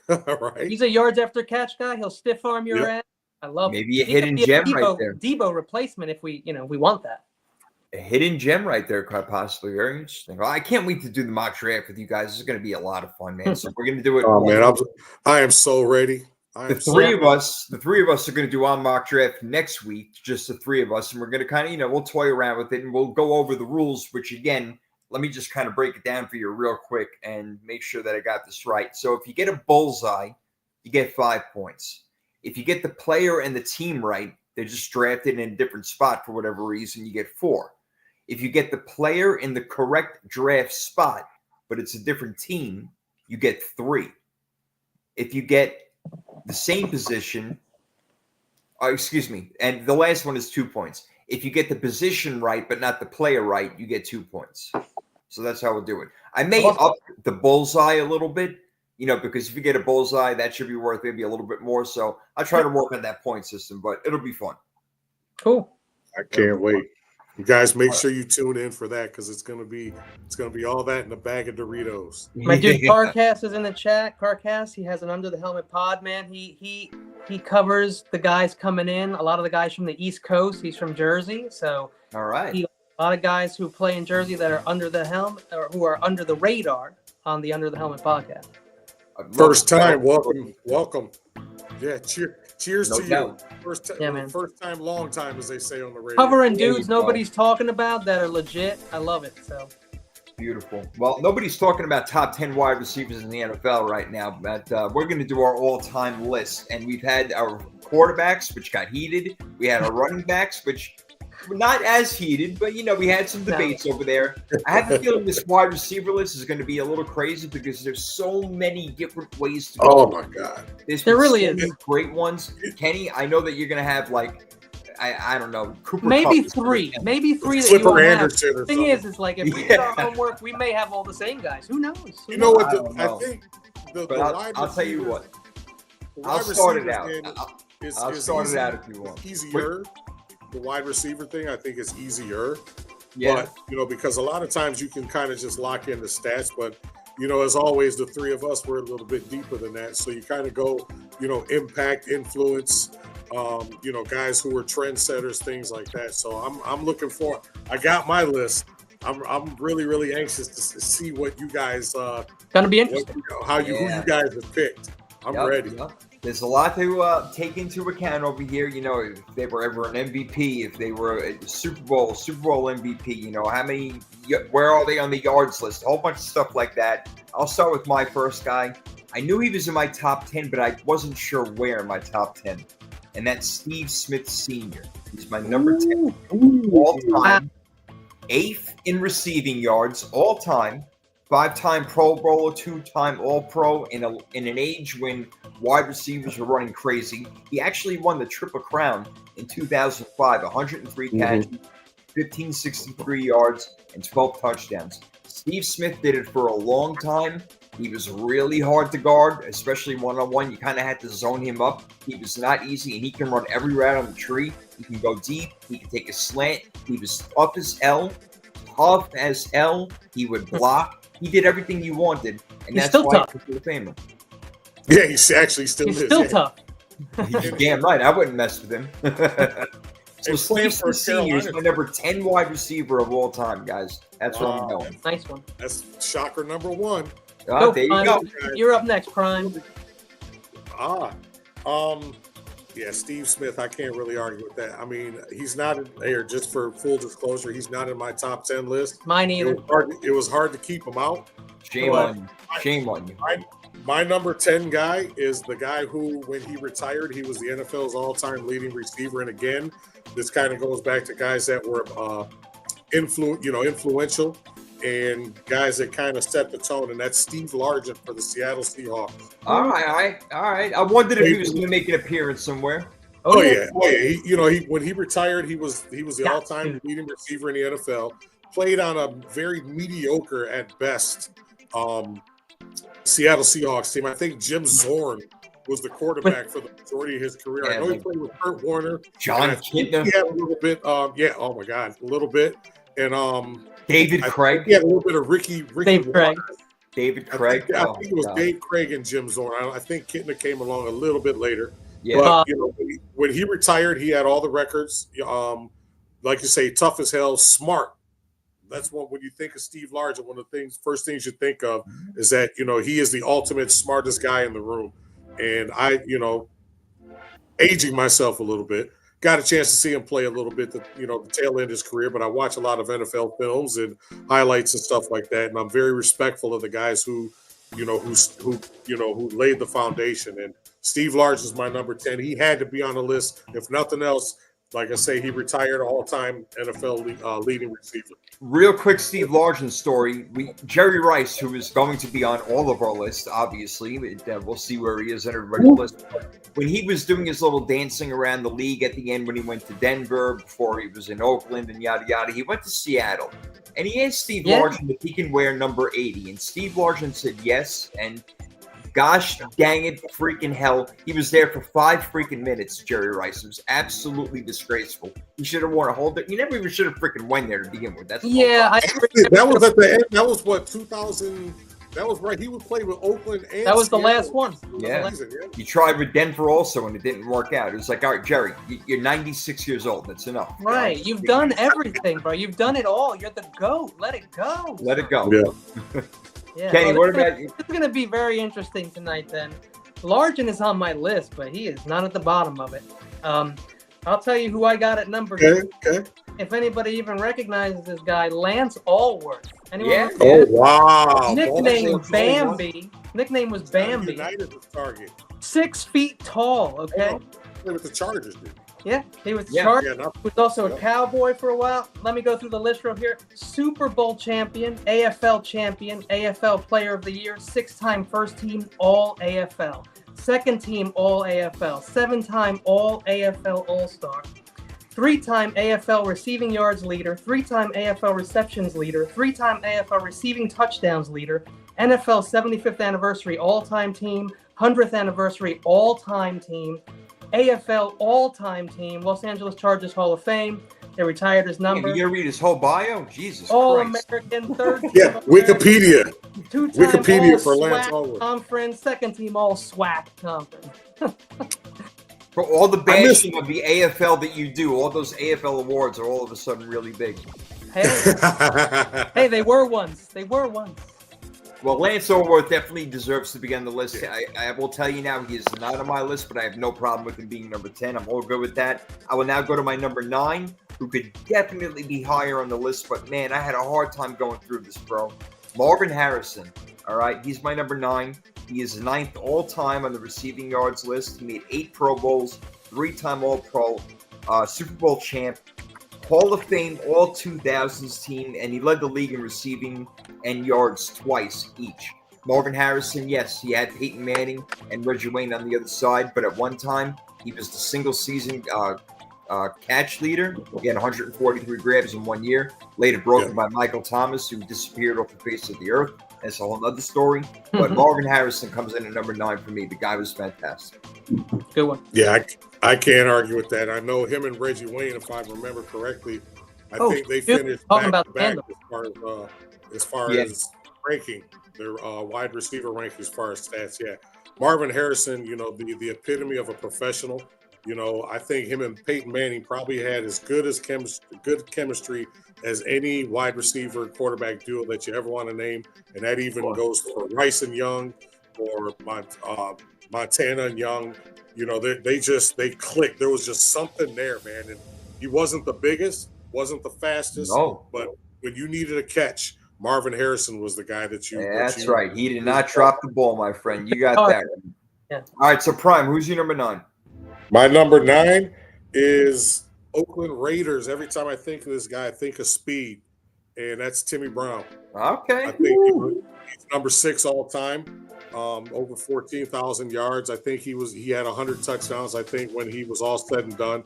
Speaker 2: Right.
Speaker 3: He's a yards after catch guy. He'll stiff arm your ass. I love
Speaker 1: maybe a hidden gem right there.
Speaker 3: Debo replacement if we want that.
Speaker 1: A hidden gem right there, quite possibly. Very interesting. Well, I can't wait to do the mock draft with you guys. This is going to be a lot of fun, man. So we're going to do it.
Speaker 2: Oh man, I am so ready.
Speaker 1: The three of us are going to do our mock draft next week, just the 3 of us, and we're going to kind of, we'll toy around with it and we'll go over the rules, which again, let me just kind of break it down for you real quick and make sure that I got this right. So if you get a bullseye, you get 5 points. If you get the player and the team right, they're just drafted in a different spot for whatever reason, you get 4. If you get the player in the correct draft spot, but it's a different team, you get 3. If you get the same position, and the last one is 2 points. If you get the position right, but not the player right, you get 2 points. So that's how we'll do it. I may up the bullseye a little bit, because if you get a bullseye, that should be worth maybe a little bit more. So I'll try to work on that point system, but it'll be fun.
Speaker 3: Cool.
Speaker 2: I can't wait. You guys make sure you tune in for that because it's gonna be all that in a bag of Doritos.
Speaker 3: My dude Carcast is in the chat. Carcast, he has an Under the Helmet pod, man. He covers the guys coming in. A lot of the guys from the East Coast. He's from Jersey, so
Speaker 1: all right.
Speaker 3: A lot of guys who play in Jersey that are under the helmet or who are under the radar on the Under the Helmet podcast.
Speaker 2: First time, welcome. Yeah, cheers to you. First time, long time, as they say on the radio.
Speaker 3: Covering dudes nobody's talking about that are legit. I love it. So
Speaker 1: beautiful. Well, nobody's talking about top 10 wide receivers in the NFL right now, but we're going to do our all-time list. And we've had our quarterbacks, which got heated. We had our running backs, which were not as heated, but we had some debates over there. I have a feeling this wide receiver list is going to be a little crazy because there's so many different ways to go.
Speaker 2: Oh my God.
Speaker 3: There really is
Speaker 1: great ones. Kenny, I know that you're going to have I don't know, Cooper
Speaker 3: maybe
Speaker 1: Kupp.
Speaker 3: 3 that
Speaker 2: Flipper
Speaker 3: you will
Speaker 2: Anderson
Speaker 3: have. The thing is like if we did our homework, we may have all the same guys. Who knows?
Speaker 2: You know what? I think the wide
Speaker 1: I'll tell you what.
Speaker 2: I'll start it out.
Speaker 1: I'll start it out if you want.
Speaker 2: Easier. The wide receiver thing, I think, is easier.
Speaker 1: Yeah.
Speaker 2: But, because a lot of times you can kind of just lock in the stats. But, as always, the 3 of us, we're a little bit deeper than that. So you kind of go, impact, influence, guys who are trendsetters, things like that. So I'm looking for. I got my list. I'm really, really anxious to see what you guys.
Speaker 3: Gonna be interesting.
Speaker 2: Who you guys have picked. I'm ready.
Speaker 1: Yep. There's a lot to take into account over here. If they were ever an MVP, if they were a Super Bowl MVP, how many, where are they on the yards list? A whole bunch of stuff like that. I'll start with my first guy. I knew he was in my top 10, but I wasn't sure where in my top 10. And that's Steve Smith Sr. He's my number 10 all time. 8th in receiving yards all time. 5-time Pro Bowler, 2-time All-Pro in an age when wide receivers were running crazy. He actually won the Triple Crown in 2005, 103 catches, 1,563 yards, and 12 touchdowns. Steve Smith did it for a long time. He was really hard to guard, especially one-on-one. You kind of had to zone him up. He was not easy, and he can run every route on the tree. He can go deep. He can take a slant. He was tough as hell. He would block. He did everything you wanted, and
Speaker 3: He's
Speaker 1: that's
Speaker 3: still
Speaker 1: why
Speaker 3: tough.
Speaker 1: he's the famous.
Speaker 2: Yeah, he's actually still
Speaker 3: He's
Speaker 2: is.
Speaker 3: still
Speaker 2: Yeah.
Speaker 3: tough.
Speaker 1: You're damn right. I wouldn't mess with him. So
Speaker 2: He's playing
Speaker 1: Steve
Speaker 2: for
Speaker 1: Smith Sr. is
Speaker 2: Carolina.
Speaker 1: my number 10 wide receiver of all time, guys. That's what I'm going.
Speaker 3: Nice one.
Speaker 2: That's shocker number one.
Speaker 3: Go,
Speaker 1: There you
Speaker 3: Prime.
Speaker 1: go.
Speaker 3: You're up next, Prime.
Speaker 2: Yeah, Steve Smith, I can't really argue with that. I mean, he's not here, just for full disclosure, he's not in my top 10 list.
Speaker 3: Mine either.
Speaker 2: It was hard to keep him out.
Speaker 1: Shame on you. Shame on you.
Speaker 2: My number 10 guy is the guy who, when he retired, he was the NFL's all-time leading receiver. And again, this kind of goes back to guys that were influential and guys that kind of set the tone, and that's Steve Largent for the Seattle Seahawks.
Speaker 1: All right. I wondered if he was going to make an appearance somewhere.
Speaker 2: Oh yeah. He when he retired, he was the
Speaker 3: Got
Speaker 2: all-time leading receiver in the NFL. Played on a very mediocre at best Seattle Seahawks team. I think Jim Zorn was the quarterback for the majority of his career.
Speaker 1: Yeah,
Speaker 2: I know he played with Kurt Warner.
Speaker 1: John Kitna.
Speaker 2: He had a little bit. Oh my God, a little bit. And
Speaker 1: David
Speaker 2: I
Speaker 1: Craig.
Speaker 2: think he had a little bit of Ricky
Speaker 3: Dave Craig.
Speaker 2: Waters.
Speaker 1: David
Speaker 2: I
Speaker 1: Craig.
Speaker 2: think it was Dave Craig and Jim Zorn. I think Kitna came along a little bit later.
Speaker 1: Yeah.
Speaker 2: But when he retired, he had all the records. Like you say, tough as hell, smart. That's what when you think of Steve Largent, one of the first things you think of is that he is the ultimate smartest guy in the room. And I, aging myself a little bit, got a chance to see him play a little bit, the tail end of his career. But I watch a lot of NFL films and highlights and stuff like that, and I'm very respectful of the guys who laid the foundation. And Steve Largent is my number 10. He had to be on the list, if nothing else. Like I say, he retired all-time NFL leading receiver.
Speaker 1: Real quick Steve Largent story. Jerry Rice, who is going to be on all of our lists, obviously. We'll see where he is on everybody's list. When he was doing his little dancing around the league at the end, when he went to Denver, before he was in Oakland and yada, yada, he went to Seattle. And he asked Steve Largent if he can wear number 80. And Steve Largent said yes. And gosh dang it, freaking hell. He was there for 5 freaking minutes, Jerry Rice. It was absolutely disgraceful. He should have worn a whole He never even should have freaking went there to begin with. That's
Speaker 2: That was at the end. That was what, 2000. That was right. He would play with Oakland and
Speaker 3: that was the
Speaker 2: Seattle.
Speaker 3: last one.
Speaker 1: Yeah. He tried with Denver also, and it didn't work out. It was like, all right, Jerry, you're 96 years old. That's enough.
Speaker 3: Right. You've done everything, bro. You've done it all. You're the GOAT. Let it go.
Speaker 1: Let it go.
Speaker 2: Yeah.
Speaker 3: Yeah.
Speaker 1: Kenny, what about you?
Speaker 3: It's going to be very interesting tonight then. Largent is on my list, but he is not at the bottom of it. I'll tell you who I got at number 2.
Speaker 2: Okay.
Speaker 3: If anybody even recognizes this guy, Lance Allworth. Anyone
Speaker 1: Yeah.
Speaker 3: remember
Speaker 2: Oh, wow.
Speaker 3: nickname
Speaker 1: Baltimore
Speaker 3: Bambi. Nickname was Bambi.
Speaker 2: United was target.
Speaker 3: 6 feet tall, okay?
Speaker 2: Play with the Chargers, dude.
Speaker 3: Yeah, he was
Speaker 1: Yeah.
Speaker 3: charged.
Speaker 2: Yeah, not
Speaker 3: He was also a Cowboy for a while. Let me go through the list real here. Super Bowl champion, AFL champion, AFL Player of the Year, 6-time first team All AFL, second team All AFL, 7-time All AFL All-Star, 3-time AFL receiving yards leader, 3-time AFL receptions leader, 3-time AFL receiving touchdowns leader, NFL 75th anniversary all-time team, 100th anniversary all-time team, AFL all-time team, Los Angeles Chargers Hall of Fame. They retired his number.
Speaker 1: You're going to read his whole bio? Jesus Christ.
Speaker 3: All-American, third team.
Speaker 2: Yeah, Wikipedia.
Speaker 3: 2-time
Speaker 2: Wikipedia
Speaker 3: all
Speaker 2: for Lance
Speaker 3: SWAC
Speaker 2: Allworth.
Speaker 3: conference, second team all SWAC conference.
Speaker 1: For all the bashing of the AFL that you do, all those AFL awards are all of a sudden really big.
Speaker 3: Hey, they were once. They were once.
Speaker 1: Well, Lance Allworth definitely deserves to be on the list. I will tell you now, he is not on my list, but I have no problem with him being number 10. I'm all good with that. I will now go to my number 9, who could definitely be higher on the list, but man, I had a hard time going through this, bro. Marvin Harrison. All right, he's my number 9. He is 9th all-time on the receiving yards list. He made 8 Pro Bowls, 3-time All-Pro, Super Bowl champ, Hall of Fame All 2000s team, and he led the league in receiving and yards twice each. Marvin Harrison, yes, he had Peyton Manning and Reggie Wayne on the other side, but at one time he was the single-season catch leader. He had 143 grabs in 1 year, later broken by Michael Thomas, who disappeared off the face of the earth. That's a whole other story. But Marvin Harrison comes in at number 9 for me. The guy was fantastic.
Speaker 3: Good one.
Speaker 2: Yeah, I can't argue with that. I know him and Reggie Wayne, if I remember correctly, I think they finished back to back as far as ranking, their wide receiver ranking as far as stats. Yeah, Marvin Harrison, the epitome of a professional. I think him and Peyton Manning probably had as good chemistry as any wide receiver quarterback duo that you ever want to name, and that even goes for Rice and Young or Montana and Young. They clicked. There was just something there, man. And he wasn't the biggest, wasn't the fastest, but when you needed a catch, Marvin Harrison was the guy that you.
Speaker 1: That's right. He did not drop the ball, my friend. You got that.
Speaker 3: Yeah.
Speaker 1: All right. So, Prime, who's your number 9?
Speaker 2: My number 9 is Oakland Raiders. Every time I think of this guy, I think of speed, and that's Timmy Brown.
Speaker 1: Okay.
Speaker 2: I think he's number 6 all time. Over 14,000 yards. I think he had 100 touchdowns, I think, when he was all said and done.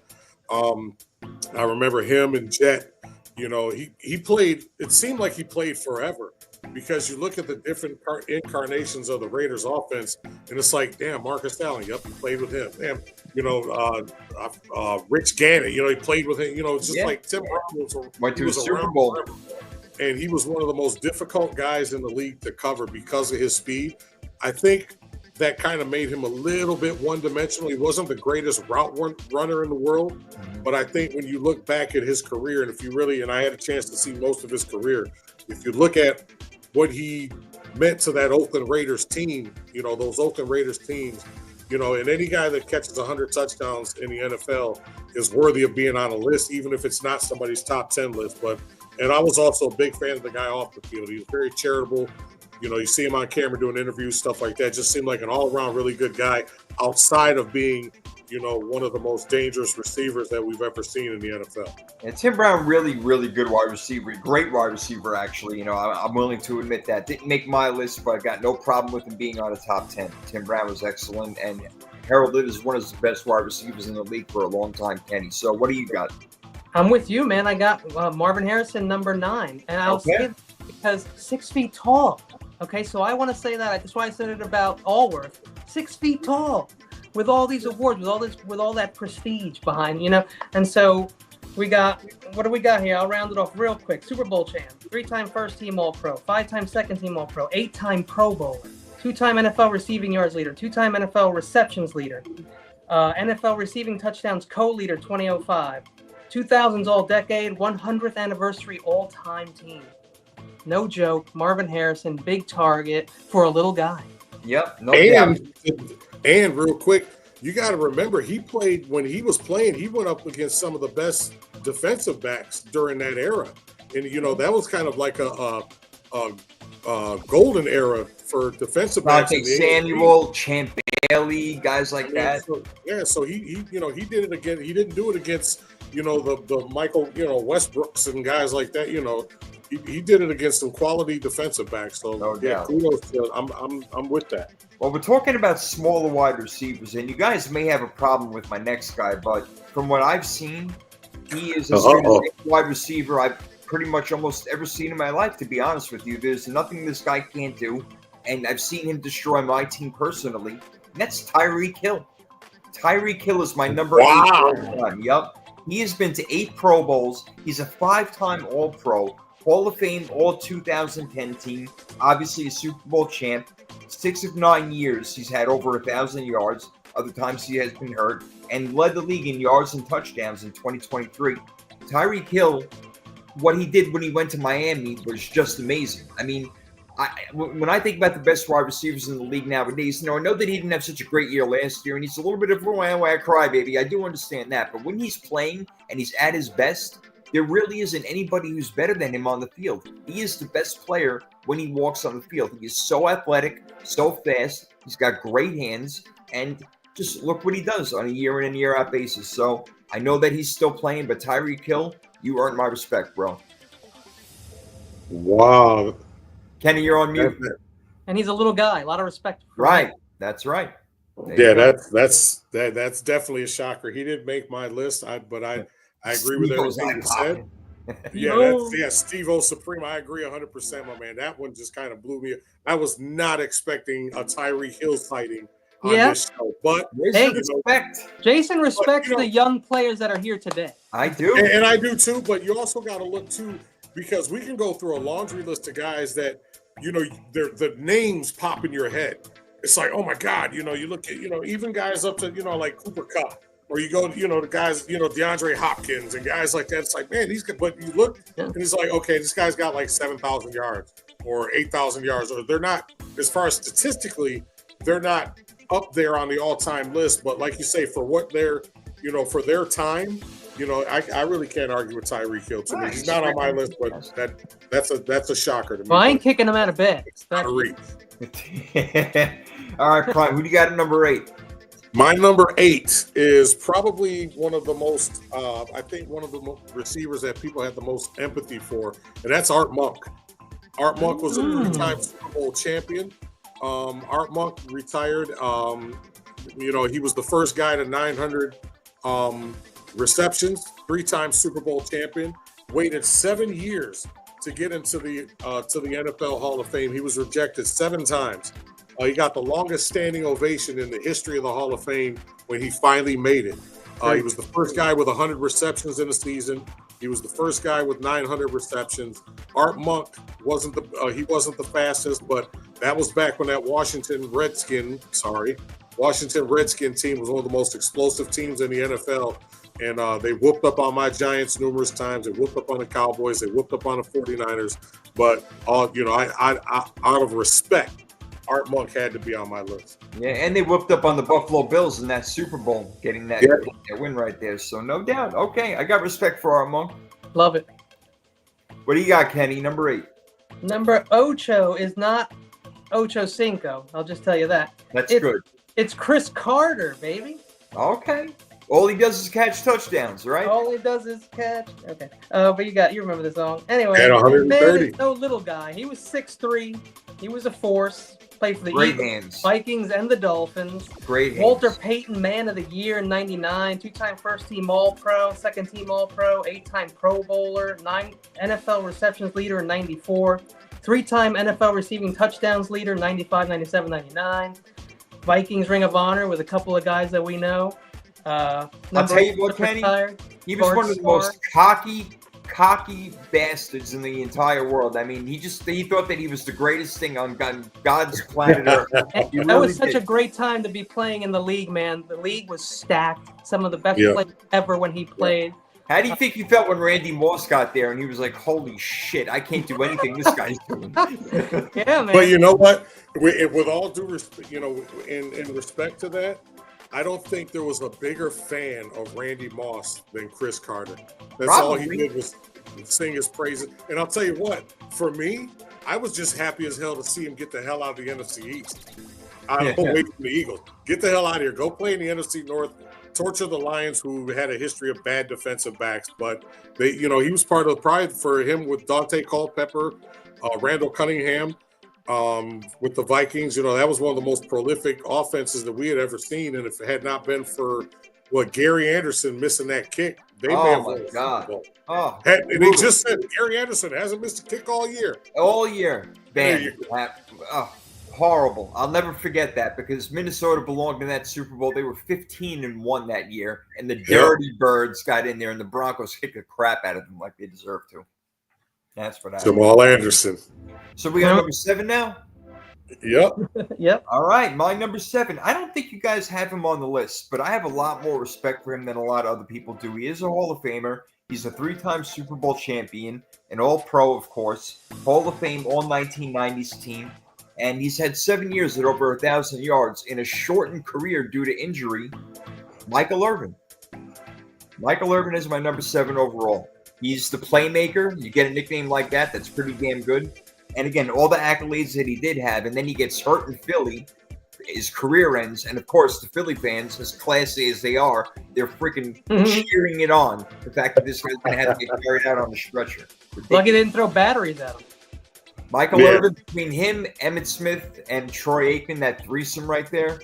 Speaker 2: I remember him and Jet, he played, it seemed like he played forever because you look at the different incarnations of the Raiders offense and it's like, damn, Marcus Allen, yep, he played with him. Damn, Rich Gannon, he played with him. It's just like Tim Brown
Speaker 1: went to a Super Bowl.
Speaker 2: Forever. And he was one of the most difficult guys in the league to cover because of his speed. I think that kind of made him a little bit one-dimensional. He wasn't the greatest route runner in the world, but I think when you look back at his career, and I had a chance to see most of his career, if you look at what he meant to that Oakland Raiders team, those Oakland Raiders teams, and any guy that catches 100 touchdowns in the NFL is worthy of being on a list, even if it's not somebody's top 10 list. And I was also a big fan of the guy off the field. He was very charitable. You see him on camera doing interviews, stuff like that. Just seemed like an all-around really good guy outside of being, one of the most dangerous receivers that we've ever seen in the NFL.
Speaker 1: And Tim Brown, really, really good wide receiver. Great wide receiver, actually. I'm willing to admit that. Didn't make my list, but I got no problem with him being on the top 10. Tim Brown was excellent and heralded as one of the best wide receivers in the league for a long time, Kenny. So what do you got?
Speaker 3: I'm with you, man. I got Marvin Harrison, number 9. And I'll say it because 6 feet tall. Okay, so I want to say that. That's why I said it about Allworth. 6 feet tall, with all these awards, with all that prestige behind, And so we got, what do we got here? I'll round it off real quick. Super Bowl champ, 3-time first-team All-Pro, 5-time second-team All-Pro, 8-time Pro Bowler, 2-time NFL receiving yards leader, 2-time NFL receptions leader, NFL receiving touchdowns co-leader 2005, 2000s All-Decade, 100th anniversary all-time team. No joke, Marvin Harrison, big target for a little guy.
Speaker 1: Yep, no doubt.
Speaker 2: And real quick, you got to remember, when he was playing, he went up against some of the best defensive backs during that era. And, that was kind of like a golden era for defensive backs.
Speaker 1: I think Samuel, Champ Bailey, guys like that.
Speaker 2: So he did it again. He didn't do it against, the Michael, Westbrooks and guys like that, He did it against some quality defensive backs. So kudos to, I'm with that.
Speaker 1: Well, we're talking about smaller wide receivers, and you guys may have a problem with my next guy, but from what I've seen, he is as good a wide receiver I've pretty much almost ever seen in my life, to be honest with you. There's nothing this guy can't do, and I've seen him destroy my team personally, and that's Tyreek Hill. Tyreek Hill is my number 8 all time. Yep. He has been to 8 Pro Bowls. He's a 5-time All-Pro. Hall of Fame All 2010 team, obviously a Super Bowl champ. 6 of 9 years, he's had over 1,000 yards. Other times he has been hurt, and led the league in yards and touchdowns in 2023. Tyreek Hill, what he did when he went to Miami was just amazing. I mean, when I think about the best wide receivers in the league nowadays, I know that he didn't have such a great year last year, and he's a little bit of a crybaby. I do understand that, but when he's playing and he's at his best, there really isn't anybody who's better than him on the field. He is the best player when he walks on the field. He is so athletic, so fast. He's got great hands, and just look what he does on a year in and year out basis. So I know that he's still playing, but Tyreek Hill, You earned my respect, bro.
Speaker 2: Wow.
Speaker 1: Kenny, you're on mute.
Speaker 3: And he's a little guy. A lot of respect.
Speaker 1: Right. That's right.
Speaker 2: Yeah, that's definitely a shocker. He didn't make my list, but I agree with everything you said. Yeah, Steve-O Supreme. I agree 100%, my man. That one just kind of blew me. I was not expecting a Tyreek Hill sighting on this show, but
Speaker 3: hey,
Speaker 1: respect.
Speaker 3: Jason respects the young players that are here today.
Speaker 1: I do,
Speaker 2: and I do too. But you also got to look too, because we can go through a laundry list of guys that the names pop in your head. It's like, oh my God, you look at even guys up to like Cooper Kupp. Or you go, the guys, DeAndre Hopkins and guys like that. It's like, man, but you look and it's like, okay, this guy's got like 7,000 yards or 8,000 yards, or they're not, as far as statistically, they're not up there on the all-time list. But like you say, for what they're, for their time, I really can't argue with Tyreek Hill. To me, he's not on my list, but that's a shocker to me.
Speaker 3: Well, I ain't kicking him out of bed.
Speaker 1: All right, Prime, who do you got at number 8?
Speaker 2: My number 8 is probably one of the most, I think one of the receivers that people had the most empathy for, and that's Art Monk. Art Monk was a 3-time Super Bowl champion. Art Monk retired. He was the first guy to 900 receptions, 3-time Super Bowl champion. Waited 7 years to get into the NFL Hall of Fame. He was rejected 7 times. He got the longest standing ovation in the history of the Hall of Fame when he finally made it. He was the first guy with 100 receptions in a season. He was the first guy with 900 receptions. Art Monk wasn't the fastest, but that was back when that Washington Redskin team was one of the most explosive teams in the NFL. And they whooped up on my Giants numerous times. They whooped up on the Cowboys. They whooped up on the 49ers. But I out of respect, Art Monk had to be on my list.
Speaker 1: Yeah, and they whooped up on the Buffalo Bills in that Super Bowl, getting that win right there. So no doubt. Okay, I got respect for Art Monk.
Speaker 3: Love it.
Speaker 1: What do you got, Kenny? Number 8.
Speaker 3: Number Ocho is not Ocho Cinco. I'll just tell you that.
Speaker 1: That's good.
Speaker 3: It's Chris Carter, baby.
Speaker 1: Okay. All he does is catch touchdowns, right?
Speaker 3: All he does is catch. Okay. But you remember the song. Anyway,
Speaker 2: at 130.
Speaker 3: Man is no little guy. He was 6'3". He was a force. Played for the Eagles, Vikings, and the Dolphins.
Speaker 1: Great
Speaker 3: Walter Payton, Man of the Year in '99. 2-time first-team All-Pro, second-team All-Pro, 8-time Pro Bowler, 9 NFL receptions leader in '94. 3-time NFL receiving touchdowns leader, 95, 97, 99. Vikings Ring of Honor with a couple of guys that we know.
Speaker 1: I'll tell you what, Kenny, he was one of the most cocky bastards in the entire world. I mean, he thought that he was the greatest thing on God's planet Earth.
Speaker 3: That was such a great time to be playing in the league, man. The league was stacked. Some of the best players ever when he played.
Speaker 1: How do you think you felt when Randy Moss got there and he was like, holy shit, I can't do anything this guy's doing?
Speaker 3: Yeah, man.
Speaker 2: But you know what? With all due respect, in respect to that, I don't think there was a bigger fan of Randy Moss than Chris Carter. That's all he did was sing his praises. And I'll tell you what, for me, I was just happy as hell to see him get the hell out of the NFC East. I don't wait for the Eagles. Get the hell out of here. Go play in the NFC North. Torture the Lions, who had a history of bad defensive backs. But he was part of the pride for him with Dante Culpepper, Randall Cunningham. With the Vikings, that was one of the most prolific offenses that we had ever seen. And if it had not been for Gary Anderson missing that kick, they may have won the Super Bowl.
Speaker 1: Oh,
Speaker 2: and they just said Gary Anderson hasn't missed a kick all year.
Speaker 1: All year. Man, horrible. I'll never forget that because Minnesota belonged in that Super Bowl. They were 15-1 that year, and the Dirty Birds got in there, and the Broncos kicked the crap out of them like they deserved to. That's what I
Speaker 2: Jamal Anderson.
Speaker 1: So we got number 7 now?
Speaker 2: Yep.
Speaker 3: Yep.
Speaker 1: All right, my number 7. I don't think you guys have him on the list, but I have a lot more respect for him than a lot of other people do. He is a Hall of Famer. He's a 3-time Super Bowl champion, an All-Pro, of course, Hall of Fame All-1990s team, and he's had 7 years at over 1,000 yards in a shortened career due to injury. Michael Irvin. Michael Irvin is my number 7 overall. He's the playmaker. You get a nickname like that, that's pretty damn good. And again, all the accolades that he did have, and then he gets hurt in Philly, his career ends. And of course, the Philly fans, as classy as they are, they're freaking cheering it on. The fact that this guy's going to have to get carried out on the stretcher.
Speaker 3: Lucky they didn't throw batteries at him.
Speaker 1: Michael Irvin, between him, Emmitt Smith, and Troy Aikman, that threesome right there.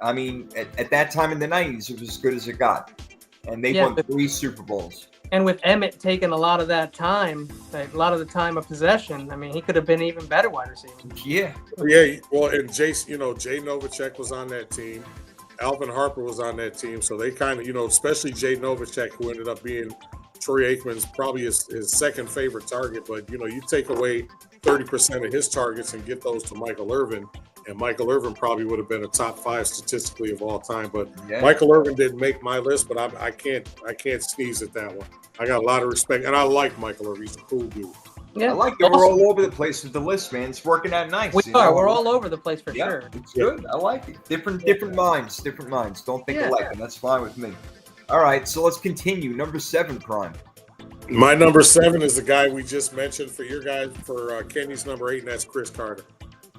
Speaker 1: I mean, at that time in the 90s, it was as good as it got. And they won 3 Super Bowls.
Speaker 3: And with Emmitt taking a lot of that time, a lot of the time of possession, I mean, he could have been an even better wide receiver.
Speaker 1: Yeah.
Speaker 2: Yeah. Well, and Jace, Jay Novacek was on that team. Alvin Harper was on that team. So they kind of, especially Jay Novacek, who ended up being Troy Aikman's probably his second favorite target. But, you take away 30% of his targets and get those to Michael Irvin. And Michael Irvin probably would have been a top 5 statistically of all time. But Michael Irvin didn't make my list, but I can't sneeze at that one. I got a lot of respect, and I like Michael Irvin. He's a cool dude.
Speaker 3: Yeah,
Speaker 1: I like that we're all over the place with the list, man. It's working out nice.
Speaker 3: We are. We're all over the place for sure.
Speaker 1: It's good. I like it. Different minds. Don't think alike, and that's fine with me. All right, so let's continue. Number 7, Prime.
Speaker 2: My number 7 is the guy we just mentioned for your guys, for Kenny's number 8, and that's Chris Carter.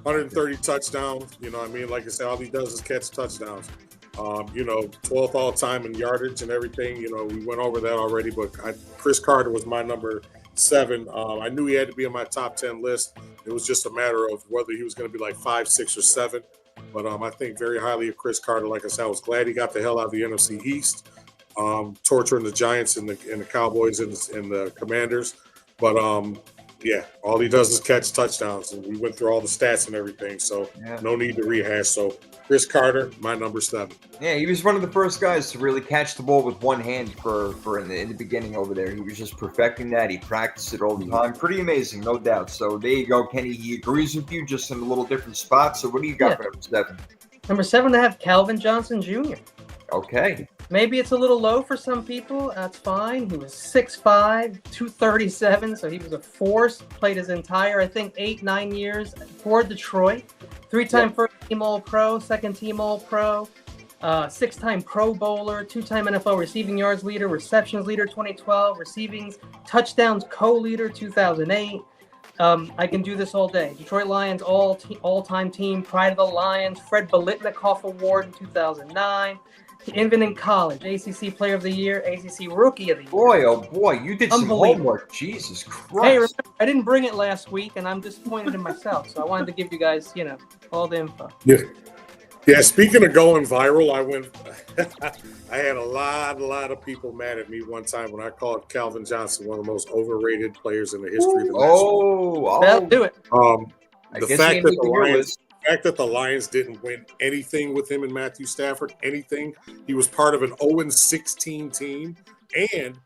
Speaker 2: 130 touchdowns. Like I said, all he does is catch touchdowns. 12th all time in yardage and everything. We went over that already, but Chris Carter was my number 7. I knew he had to be on my top 10 list. It was just a matter of whether he was going to be like 5, 6, or 7. But I think very highly of Chris Carter. Like I said, I was glad he got the hell out of the NFC East, torturing the Giants and the Cowboys and the Commanders. But all he does is catch touchdowns, and we went through all the stats and everything, so no need to rehash. So Chris Carter, my number 7.
Speaker 1: Yeah, he was one of the first guys to really catch the ball with one hand for in the beginning over there. He was just perfecting that. He practiced it all the time. Pretty amazing, no doubt. So there you go, Kenny. He agrees with you, just in a little different spot. So what do you got for number 7?
Speaker 3: Number 7, I have Calvin Johnson Jr.
Speaker 1: Okay.
Speaker 3: Maybe it's a little low for some people. That's fine. He was 6'5", 237, so he was a force. Played his entire, 8-9 years for Detroit. 3-time first-team All-Pro, second-team All-Pro, 6-time Pro Bowler, 2-time NFL receiving yards leader, receptions leader 2012, receiving touchdowns co-leader 2008. I can do this all day. Detroit Lions all-time team, Pride of the Lions, Fred Biletnikoff Award in 2009. Even in college, ACC Player of the Year, ACC Rookie of the Year.
Speaker 1: Boy, oh boy, you did some homework. Jesus Christ.
Speaker 3: Hey, remember, I didn't bring it last week, and I'm disappointed in myself. So I wanted to give you guys, all the info.
Speaker 2: Yeah. Speaking of going viral, I had a lot of people mad at me one time when I called Calvin Johnson one of the most overrated players in the history of the
Speaker 3: National. That'll do it.
Speaker 2: The fact that the Lions didn't win anything with him and Matthew Stafford, anything. He was part of an 0-16 team, and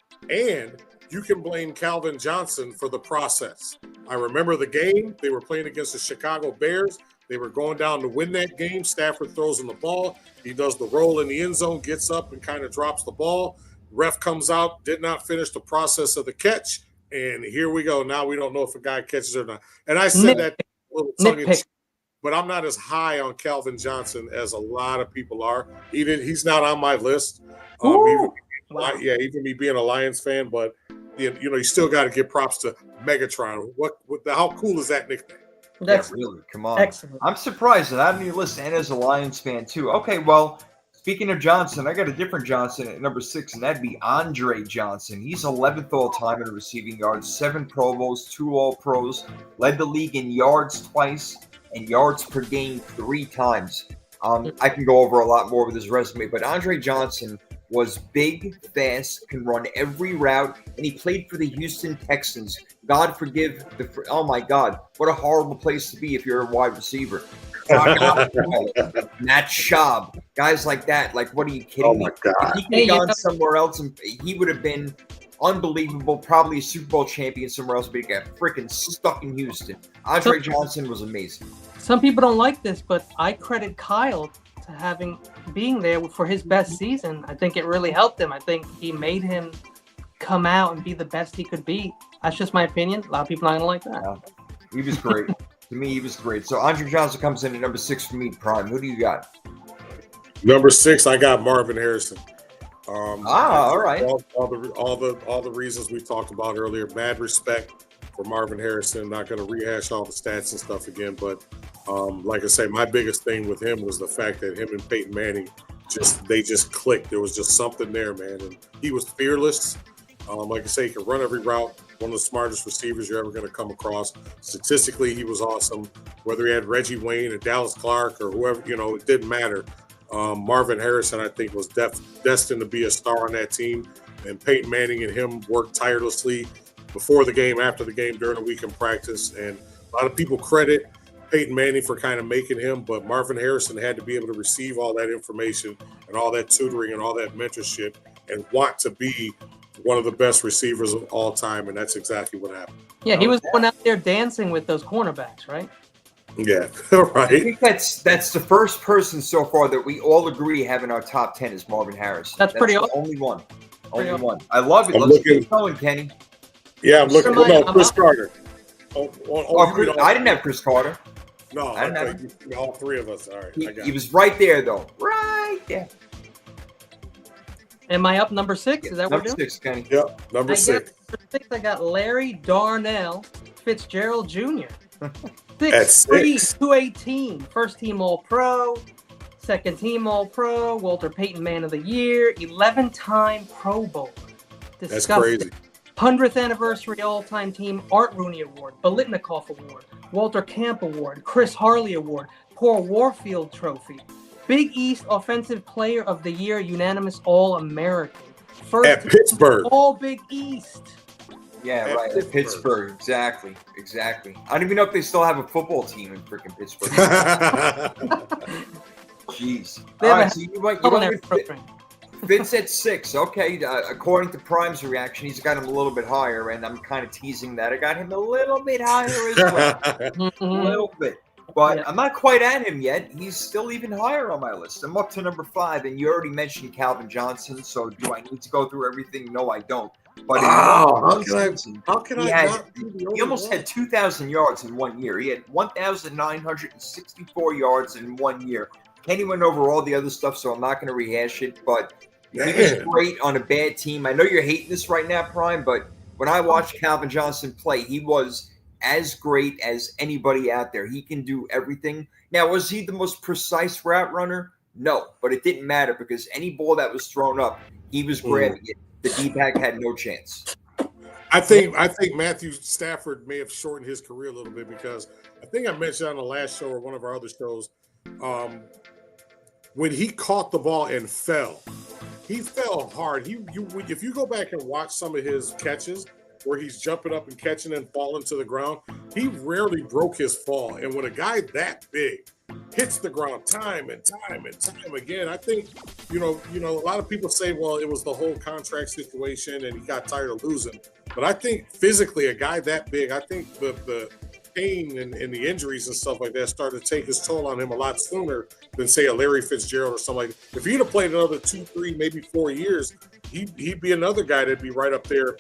Speaker 2: you can blame Calvin Johnson for the process. I remember the game. They were playing against the Chicago Bears. They were going down to win that game. Stafford throws him the ball. He does the roll in the end zone, gets up and kind of drops the ball. Ref comes out, did not finish the process of the catch, and here we go. Now we don't know if a guy catches or not. And I said that a little tongue-in-cheek. But I'm not as high on Calvin Johnson as a lot of people are. He's not on my list. Even me being a Lions fan, but you still got to give props to Megatron. How cool is that nickname?
Speaker 3: That's
Speaker 1: really, come on.
Speaker 3: Excellent.
Speaker 1: I'm surprised that I'm on your list and as a Lions fan too. Okay, well, speaking of Johnson, I got a different Johnson at number 6, and that'd be Andre Johnson. He's 11th all-time in receiving yards, 7 Pro Bowls, 2 All-Pros, led the league in yards twice, and yards per game 3 times. I can go over a lot more with his resume, but Andre Johnson was big, fast, can run every route, and he played for the Houston Texans. God forgive oh my God, what a horrible place to be if you're a wide receiver. Matt Schaub, guys like that. Like, what are you kidding me?
Speaker 2: Oh my God.
Speaker 1: If he could have gone somewhere else, and he would have been unbelievable, probably a Super Bowl champion somewhere else, but he got freaking stuck in Houston. Andre Johnson was amazing.
Speaker 3: Some people don't like this, but I credit Kyle to being there for his best season. I think it really helped him. I think he made him come out and be the best he could be. That's just my opinion. A lot of people aren't gonna like that.
Speaker 1: Yeah. He was great. To me, he was great. So Andre Johnson comes in at number 6 for me, Prime. Who do you got?
Speaker 2: Number 6, I got Marvin Harrison.
Speaker 1: All right.
Speaker 2: All the reasons we talked about earlier. Mad respect for Marvin Harrison. Not going to rehash all the stats and stuff again, but Like I say, my biggest thing with him was the fact that him and Peyton Manning just clicked. There was just something there, man. And he was fearless. Like I say, he could run every route. One of the smartest receivers you're ever going to come across. Statistically, he was awesome. Whether he had Reggie Wayne or Dallas Clark or whoever, it didn't matter. Marvin Harrison, I think, was destined to be a star on that team. And Peyton Manning and him worked tirelessly before the game, after the game, during the week in practice. And a lot of people credit Peyton Manning for kind of making him, but Marvin Harrison had to be able to receive all that information and all that tutoring and all that mentorship and want to be one of the best receivers of all time, and that's exactly what happened.
Speaker 3: Yeah, he was going out there dancing with those cornerbacks, right?
Speaker 2: Yeah, right.
Speaker 1: I think that's the first person so far that we all agree have in our top 10 is Marvin Harrison.
Speaker 3: That's pretty
Speaker 1: the
Speaker 3: awesome.
Speaker 1: only one.
Speaker 3: Pretty
Speaker 1: Only one. I love it.
Speaker 2: I'm
Speaker 1: Let's
Speaker 2: looking-
Speaker 1: keep going, Kenny.
Speaker 2: Yeah, I'm looking. Chris Carter.
Speaker 1: I didn't have Chris Carter.
Speaker 2: No,
Speaker 1: I didn't have
Speaker 2: all three of us. All right, I got
Speaker 1: He
Speaker 2: it.
Speaker 1: was right there, though. Right there.
Speaker 3: Am I up number 6? Is that what
Speaker 1: Number
Speaker 3: we're doing?
Speaker 1: 6, Kenny.
Speaker 2: Yep, number 6.
Speaker 3: Number 6, I got Larry Darnell Fitzgerald Jr.
Speaker 2: At
Speaker 3: 6'3",
Speaker 2: 6.
Speaker 3: 218, first team All-Pro, second team All-Pro, Walter Payton Man of the Year, 11-time Pro Bowl.
Speaker 2: That's crazy.
Speaker 3: 100th anniversary all-time team Art Rooney Award, Biletnikoff Award, Walter Camp Award, Chris Harley Award, Paul Warfield Trophy, Big East Offensive Player of the Year, unanimous All-American. First
Speaker 2: At Pittsburgh.
Speaker 3: All Big East.
Speaker 1: Yeah,
Speaker 2: At
Speaker 1: right. At Pittsburgh. Exactly. I don't even know if they still have a football team in freaking Pittsburgh. Jeez.
Speaker 3: They
Speaker 1: All
Speaker 3: have
Speaker 1: right,
Speaker 3: a
Speaker 1: so you went
Speaker 3: culinary
Speaker 1: with
Speaker 3: program.
Speaker 1: Fitz at 6. Okay. According to Prime's reaction, he's got him a little bit higher, and I'm kind of teasing that. I got him a little bit higher as well. A
Speaker 3: Mhm.
Speaker 1: little bit. But
Speaker 3: Yeah.
Speaker 1: I'm not quite at him yet. He's still even higher on my list. I'm up to number 5, and you already mentioned Calvin Johnson. So do I need to go through everything? No, I don't. But in one season,
Speaker 2: How can
Speaker 1: he
Speaker 2: I
Speaker 1: had
Speaker 2: not be the only
Speaker 1: he almost
Speaker 2: one?
Speaker 1: had 2,000 yards in 1 year. He had 1,964 yards in 1 year. Kenny went over all the other stuff, so I'm not going to rehash it. But he was
Speaker 2: Man.
Speaker 1: great on a bad team. I know you're hating this right now, Prime, but when I watched Calvin Johnson play, he was as great as anybody out there. He can do everything. Now, was he the most precise route runner? No, but it didn't matter because any ball that was thrown up, he was grabbing it. The D-back had no chance.
Speaker 2: I think Matthew Stafford may have shortened his career a little bit because I think I mentioned on the last show or one of our other shows, when he caught the ball and fell, he fell hard. If you go back and watch some of his catches where he's jumping up and catching and falling to the ground, he rarely broke his fall. And when a guy that big hits the ground time and time and time again, I think, a lot of people say, well, it was the whole contract situation and he got tired of losing. But I think physically, a guy that big, I think the pain and the injuries and stuff like that started to take his toll on him a lot sooner than, say, a Larry Fitzgerald or something like that. If he'd have played another 2, 3, maybe 4 years, he'd be another guy that'd be right up there.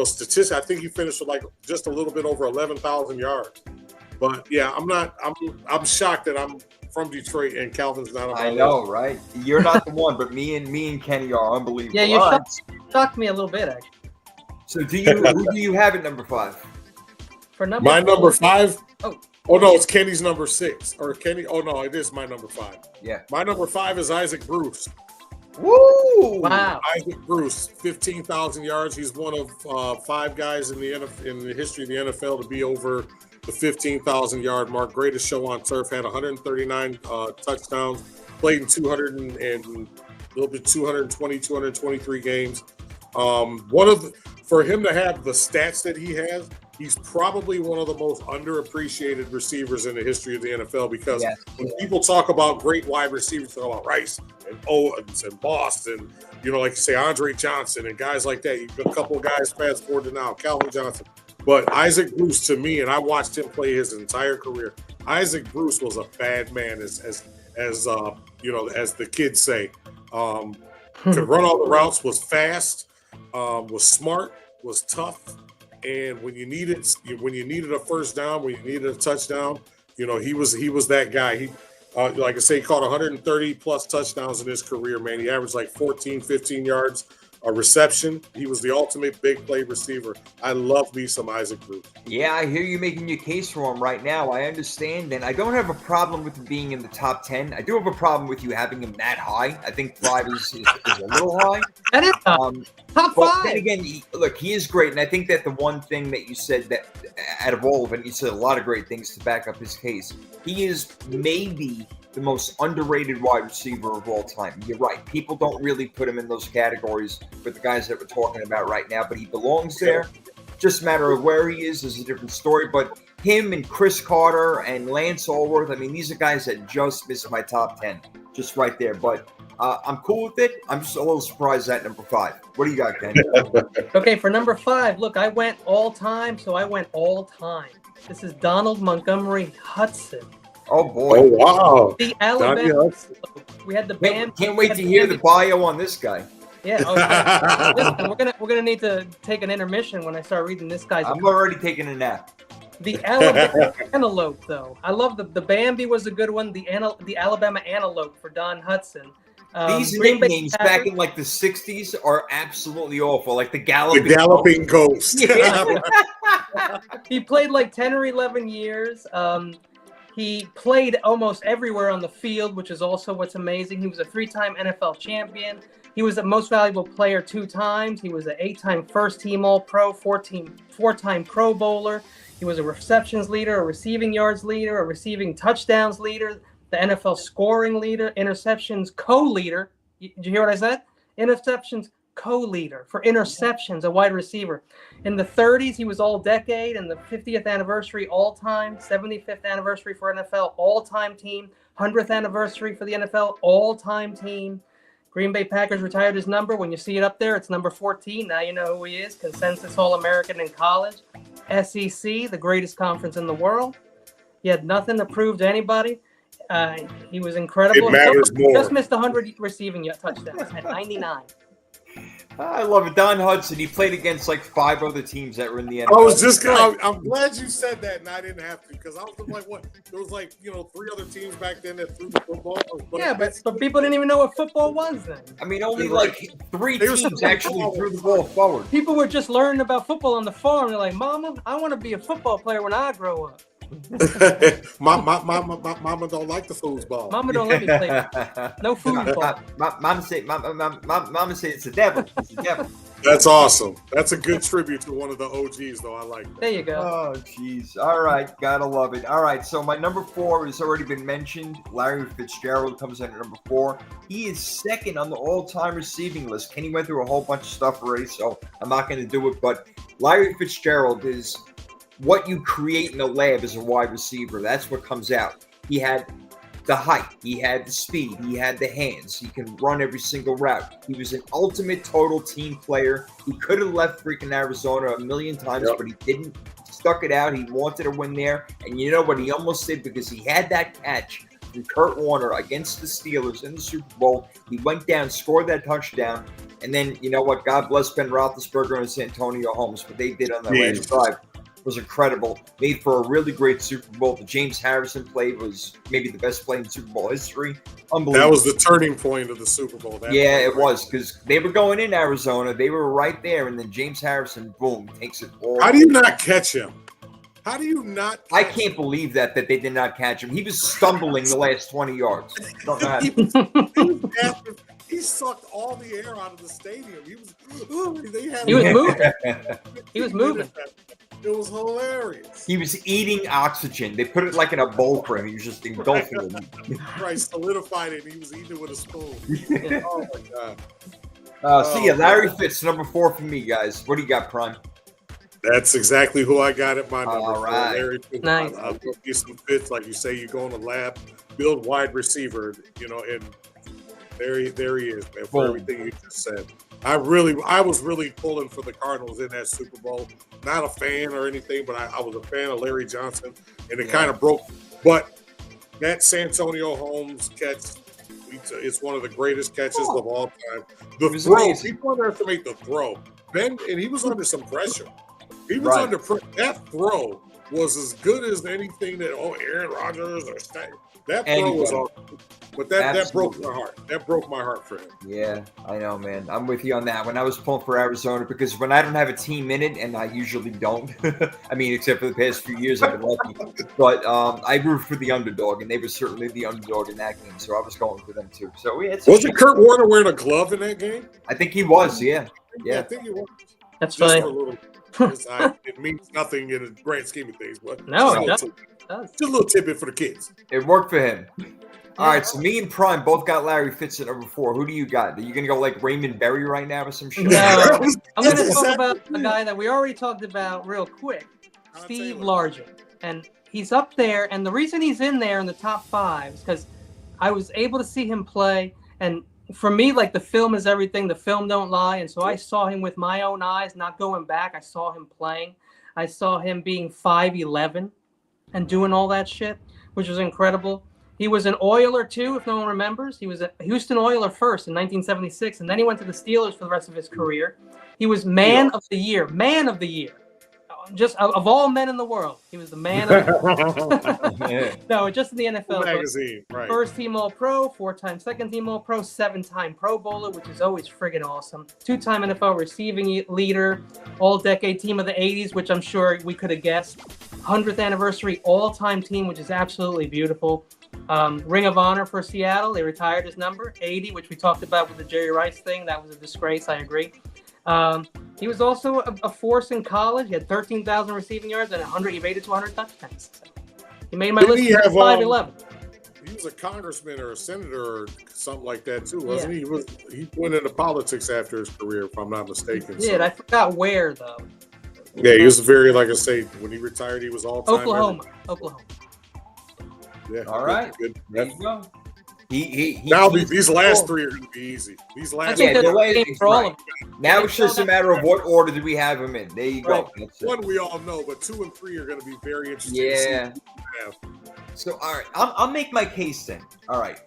Speaker 2: Statistics. I think he finished with like just a little bit over 11,000 yards. But yeah, I'm shocked that I'm from Detroit and Calvin's not on my
Speaker 1: I know,
Speaker 2: list.
Speaker 1: right? You're not the one, but me and Kenny are unbelievable.
Speaker 3: Yeah, you
Speaker 1: All right.
Speaker 3: shocked me a little bit, actually.
Speaker 1: So who do you have at number 5?
Speaker 3: For number
Speaker 2: My number 5?
Speaker 3: Oh.
Speaker 2: Oh, no, it's Kenny's number 6. Or Kenny. Oh, no, it is my number 5.
Speaker 1: Yeah.
Speaker 2: My number 5 is Isaac Bruce.
Speaker 1: Woo!
Speaker 3: Wow.
Speaker 2: Isaac Bruce, 15,000 yards. He's one of 5 guys in the history of the NFL to be over the 15,000 yard mark. Greatest show on turf. Had 139 touchdowns. Played in 223 games. For him to have the stats that he has, he's probably one of the most underappreciated receivers in the history of the NFL because when people talk about great wide receivers, talk about Rice and Owens and Boston, like you say, Andre Johnson and guys like that. You've got a couple of guys fast forward to now, Calvin Johnson. But Isaac Bruce, to me, and I watched him play his entire career, Isaac Bruce was a bad man, as the kids say. Could run all the routes, was fast, was smart, was tough, and when you needed a first down, when you needed a touchdown, he was that guy. He like I say, he caught 130 plus touchdowns in his career, man. He averaged like 14, 15 yards a reception. He was the ultimate big play receiver. I love me some Isaac Bruce.
Speaker 1: Yeah, I hear you making your case for him right now. I understand, and I don't have a problem with him being in the top 10. I do have a problem with you having him that high. I think 5 is a little high.
Speaker 3: That is top
Speaker 1: But
Speaker 3: 5.
Speaker 1: then again, he is great, and I think that the one thing that you said that out of all of it, you said a lot of great things to back up his case. He is maybe the most underrated wide receiver of all time. You're right. People don't really put him in those categories with the guys that we're talking about right now, but he belongs there. Just a matter of where he is a different story. But him and Chris Carter and Lance Allworth, I mean, these are guys that just missed my top 10, just right there. But I'm cool with it. I'm just a little surprised at number 5. What do you got, Ken?
Speaker 3: Okay, for number 5, look, I went all time, so I went all time. This is Donald Montgomery Hudson.
Speaker 1: Oh, boy.
Speaker 2: Oh, wow.
Speaker 3: The Alabama. We had the band.
Speaker 1: Can't wait to hear the bio on this guy.
Speaker 3: Yeah, okay. Listen, we're gonna need to take an intermission when I start reading this guy's.
Speaker 1: I'm already taking a nap.
Speaker 3: The Alabama Antelope, though. I love the Bambi was a good one. The Alabama Antelope for Don Hudson.
Speaker 1: These
Speaker 3: Green Bay
Speaker 1: nicknames
Speaker 3: Packers.
Speaker 1: back in like the 60s are absolutely awful. Like the
Speaker 2: The
Speaker 1: Galloping
Speaker 2: Ghost.
Speaker 1: Yeah.
Speaker 3: He played like 10 or 11 years. He played almost everywhere on the field, which is also what's amazing. He was a 3-time NFL champion. He was the most valuable player 2 times. He was an 8-time first-team All-Pro, 4-time Pro Bowler. He was a receptions leader, a receiving yards leader, a receiving touchdowns leader, the NFL scoring leader, interceptions co-leader. Did you hear what I said? Interceptions co-leader for interceptions, a wide receiver. In the 30s, he was all-decade, and the 50th anniversary all-time, 75th anniversary for NFL all-time team, 100th anniversary for the NFL all-time team. Green Bay Packers retired his number. When you see it up there, it's number 14. Now you know who he is. Consensus All-American in college. SEC, the greatest conference in the world. He had nothing to prove to anybody. He was incredible.
Speaker 2: It matters more.
Speaker 3: Just missed 100 receiving touchdowns at 99.
Speaker 1: I love it. Don Hudson, he played against like 5 other teams that were in the NFL.
Speaker 2: I was just gonna. I'm glad you said that, and I didn't have to because I was like, "What?" There was like 3 other teams back then that threw the football.
Speaker 3: Yeah, but people didn't even know what football was then.
Speaker 1: I mean, only like 3
Speaker 2: They were
Speaker 1: teams
Speaker 2: supposed
Speaker 1: actually
Speaker 2: to
Speaker 1: threw the ball forward.
Speaker 3: People were just learning about football on the farm. They're like, "Mama, I want to be a football player when I grow up."
Speaker 2: Mama don't like the foosball.
Speaker 3: Mama don't let me play. No football.
Speaker 1: Mama say it's the devil. It's the devil.
Speaker 2: That's awesome. That's a good tribute to one of the OGs, though. I like that.
Speaker 3: There you go.
Speaker 1: Oh, jeez. All right. Gotta love it. All right. So my number 4 has already been mentioned. Larry Fitzgerald comes in at number 4. He is second on the all-time receiving list. Kenny went through a whole bunch of stuff already, so I'm not going to do it. But Larry Fitzgerald is what you create in a lab as a wide receiver. That's what comes out. He had the height, he had the speed, he had the hands, he can run every single route. He was an ultimate total team player. He could have left freaking Arizona a million times, but he didn't. Stuck it out. He wanted to win there. And you know what he almost did because he had that catch from Kurt Warner against the Steelers in the Super Bowl. He went down, scored that touchdown. And then, you know what? God bless Ben Roethlisberger and Santonio Holmes. What they did on that last drive was incredible. Made for a really great Super Bowl. The James Harrison play was maybe the best play in Super Bowl history. Unbelievable.
Speaker 2: That was the turning point of the Super Bowl.
Speaker 1: It was because they were going in Arizona. They were right there. And then James Harrison, boom, takes it all.
Speaker 2: How do you not catch him? How do you not?
Speaker 1: I can't believe that they did not catch him. He was stumbling the last 20 yards. Don't know how to-
Speaker 2: He sucked all the air out of the stadium. He was moving. It was hilarious.
Speaker 1: He was eating oxygen. They put it like in a bowl for him. He was just engulfing it.
Speaker 2: Right, solidified it. And he was eating it with a spoon. Oh my God.
Speaker 1: Larry Fitz, number 4 for me, guys. What do you got, Prime?
Speaker 2: That's exactly who I got at my number.
Speaker 1: All right.
Speaker 2: Larry Fitz.
Speaker 3: Nice.
Speaker 2: I'll give you some fits, like you say. You go in the lab, build wide receiver. And there he is, man. For everything you just said. I was really pulling for the Cardinals in that Super Bowl. Not a fan or anything, but I was a fan of Larry Johnson, and it kind of broke. But that Santonio Holmes catch, it's one of the greatest catches of all time. The throw, people underestimate the throw. And he was under some pressure. He was under pressure. That throw was as good as anything that Aaron Rodgers or That throw was
Speaker 1: Anybody.
Speaker 2: awesome. But that broke
Speaker 1: Absolutely.
Speaker 2: my heart. That broke my heart for him.
Speaker 1: Yeah, I know, man. I'm with you on that. When I was pulling for Arizona, because when I don't have a team in it, and I usually don't, I mean, except for the past few years, I've been lucky. But I root for the underdog, and they were certainly the underdog in that game. So I was going for them too. So yeah,
Speaker 2: Wasn't Kurt Warner wearing a glove in that game?
Speaker 1: I think he was. Yeah,
Speaker 2: I
Speaker 1: yeah.
Speaker 2: think he was.
Speaker 3: That's
Speaker 2: Just
Speaker 3: fine.
Speaker 2: for a little. It means nothing in the grand scheme of things, but
Speaker 3: No,
Speaker 2: just
Speaker 3: it
Speaker 2: a
Speaker 3: does.
Speaker 2: little tidbit.
Speaker 3: It does.
Speaker 2: Just a little tidbit for the kids.
Speaker 1: It worked for him. All right, so me and Prime both got Larry Fitz at number 4. Who do you got? Are you gonna go like Raymond Berry right now or some shit?
Speaker 3: No, I'm going to
Speaker 2: That's
Speaker 3: talk
Speaker 2: exactly
Speaker 3: about a
Speaker 2: it.
Speaker 3: guy that we already talked about real quick,
Speaker 2: Todd
Speaker 3: Steve
Speaker 2: Taylor.
Speaker 3: Largent. And he's up there, and the reason he's in there in the top 5 is because I was able to see him play, and for me, like, the film is everything. The film don't lie, and so I saw him with my own eyes, not going back. I saw him playing. I saw him being 5'11" and doing all that shit, which was incredible. He was an Oiler too, if no one remembers. He was a Houston Oiler first in 1976, and then he went to the Steelers for the rest of his career. He was Man of the Year. Just of all men in the world, he was the man of the
Speaker 1: Yeah.
Speaker 3: No, just in the NFL. but
Speaker 2: Magazine, right?
Speaker 3: First team All-Pro, 4-time second team All-Pro, 7-time Pro Bowler, which is always friggin' awesome. 2-time NFL receiving leader, all-decade team of the 80s, which I'm sure we could have guessed. 100th anniversary all-time team, which is absolutely beautiful. Ring of Honor for Seattle. They retired his number, 80, which we talked about with the Jerry Rice thing. That was a disgrace, I agree. He was also a force in college. He had 13,000 receiving yards and 100. He made it to 100 touchdowns. So he made my
Speaker 2: Didn't
Speaker 3: list
Speaker 2: he have,
Speaker 3: 5'11".
Speaker 2: He was a congressman or a senator or something like that too, wasn't he? He went into politics after his career, if I'm not mistaken.
Speaker 3: He did. I forgot where though.
Speaker 2: Yeah, he was very, like I say, when he retired, he was all time.
Speaker 3: Oklahoma.
Speaker 2: Yeah.
Speaker 1: All right.
Speaker 2: Good.
Speaker 1: There you go. He
Speaker 2: Now
Speaker 1: he's-
Speaker 2: these last 3 are going to be easy. These
Speaker 3: I
Speaker 2: last
Speaker 3: think
Speaker 1: Yeah,
Speaker 3: they're
Speaker 1: the
Speaker 3: the
Speaker 1: way
Speaker 3: same
Speaker 1: it's
Speaker 3: for all
Speaker 1: right.
Speaker 3: of them.
Speaker 1: Now it's just a matter of what order do we have him in. There you go.
Speaker 3: Right.
Speaker 1: That's it.
Speaker 2: one we all know, but 2 and 3 are going to be very interesting. to see
Speaker 1: Yeah.
Speaker 2: who we have.
Speaker 1: So, all right, I'll make my case then. All right.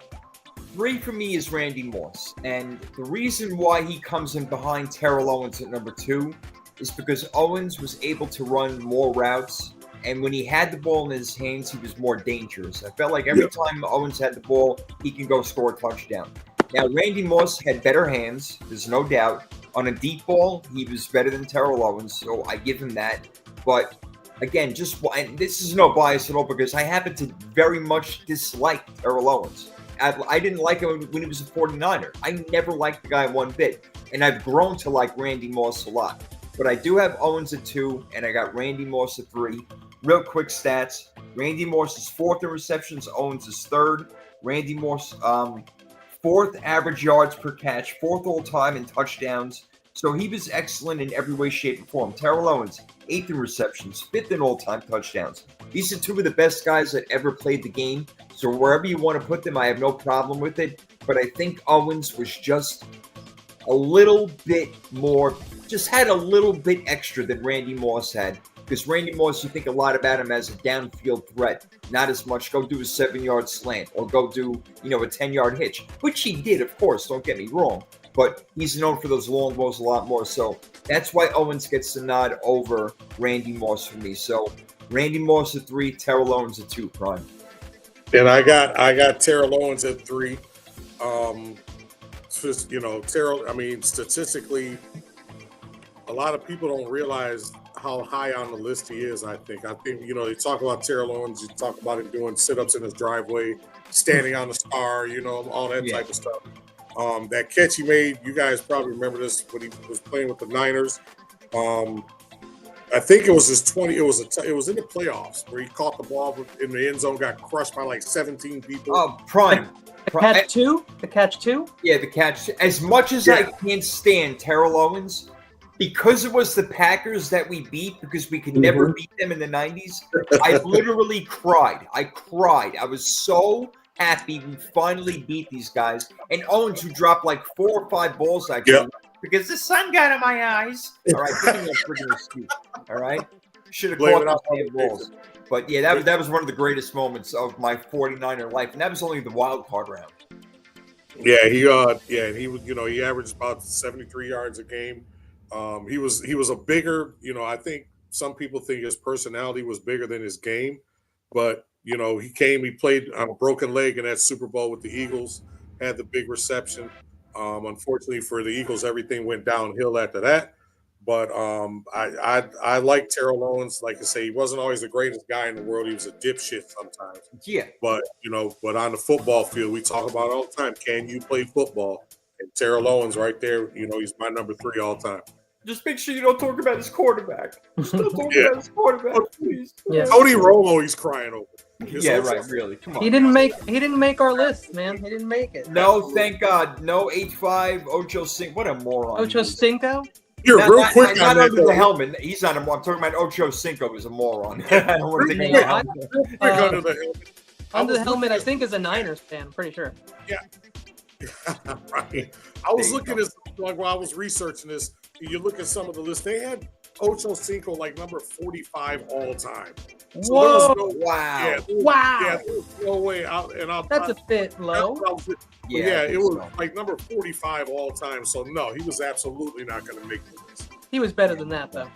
Speaker 1: 3 for me is Randy Moss. And the reason why he comes in behind Terrell Owens at number 2 is because Owens was able to run more routes. And when he had the ball in his hands, he was more dangerous. I felt like every time Owens had the ball, he can go score a touchdown. Now, Randy Moss had better hands, there's no doubt. On a deep ball, he was better than Terrell Owens, so I give him that. But again, and this is no bias at all because I happen to very much dislike Terrell Owens. I didn't like him when he was a 49er. I never liked the guy one bit. And I've grown to like Randy Moss a lot. But I do have Owens at 2, and I got Randy Moss at 3. Real quick stats. Randy Moss is 4th in receptions. Owens is 3rd. Randy Moss, 4th average yards per catch. 4th all-time in touchdowns. So he was excellent in every way, shape, and form. Terrell Owens, 8th in receptions. 5th in all-time touchdowns. These are 2 of the best guys that ever played the game. So wherever you want to put them, I have no problem with it. But I think Owens was just a little bit more, just had a little bit extra than Randy Moss had. Because Randy Moss, you think a lot about him as a downfield threat, not as much go do a 7-yard slant or go do, a 10-yard hitch, which he did, of course, don't get me wrong. But he's known for those long balls a lot more. So that's why Owens gets the nod over Randy Moss for me. So Randy Moss at 3, Terrell Owens at 2, Prime.
Speaker 2: And I got Terrell Owens at 3. Terrell, I mean, statistically, a lot of people don't realize how high on the list he is, I think. You talk about Terrell Owens, you talk about him doing sit-ups in his driveway, standing on the star, all that type of stuff. That catch he made, you guys probably remember this when he was playing with the Niners. I think it was his 20. It was in the playoffs where he caught the ball in the end zone, got crushed by like 17 people.
Speaker 1: Oh, Prime.
Speaker 3: The catch two? The catch two?
Speaker 1: Yeah, the catch. As much as I can't stand Terrell Owens, because it was the Packers that we beat, because we could never beat them in the 90s, I literally cried. I cried. I was so happy we finally beat these guys. And Owens, who dropped like 4 or 5 balls that game, because the sun got in my eyes. All right, give me a freaking excuse. All right, should have caught those damn balls. But yeah, that was one of the greatest moments of my 49er life, and that was only the wild card round.
Speaker 2: Yeah, he was, he averaged about 73 yards a game. He was a bigger, I think some people think his personality was bigger than his game, but You know, he played on a broken leg in that Super Bowl with the Eagles, had the big reception. Unfortunately for the Eagles, everything went downhill after that. But I like Terrell Owens. Like I say, he wasn't always the greatest guy in the world. He was a dipshit sometimes.
Speaker 1: Yeah.
Speaker 2: But, but on the football field, we talk about it all the time. Can you play football? And Terrell Owens right there, he's my number 3 all time.
Speaker 1: Just make sure you don't talk about his quarterback. Just don't talk about his quarterback, please.
Speaker 3: Yeah.
Speaker 2: Tony Romo, he's crying over.
Speaker 1: Yeah, right. Really. Come on.
Speaker 3: He didn't make our list, man. He didn't make it.
Speaker 1: No, thank God. No 8'5" Ocho Cinco. What a moron.
Speaker 3: Ocho Cinco?
Speaker 2: You're real quick
Speaker 1: not
Speaker 2: on that.
Speaker 1: under the helmet. He's not a moron. I'm talking about Ocho Cinco is a moron. I don't want to think about
Speaker 2: Under the helmet.
Speaker 3: Under the helmet, I think, is a Niners fan. Pretty sure.
Speaker 2: Yeah. Right. I was looking at while I was researching this. You look at some of the lists. They had Ocho Cinco like number 45 all time. So
Speaker 3: Whoa!
Speaker 1: Wow.
Speaker 2: Yeah,
Speaker 3: Wow.
Speaker 2: Yeah, there was no way.
Speaker 3: That's a bit low.
Speaker 2: Yeah, it was like number 45 all time. So no, he was absolutely not going to make the list.
Speaker 3: He was better than that, though.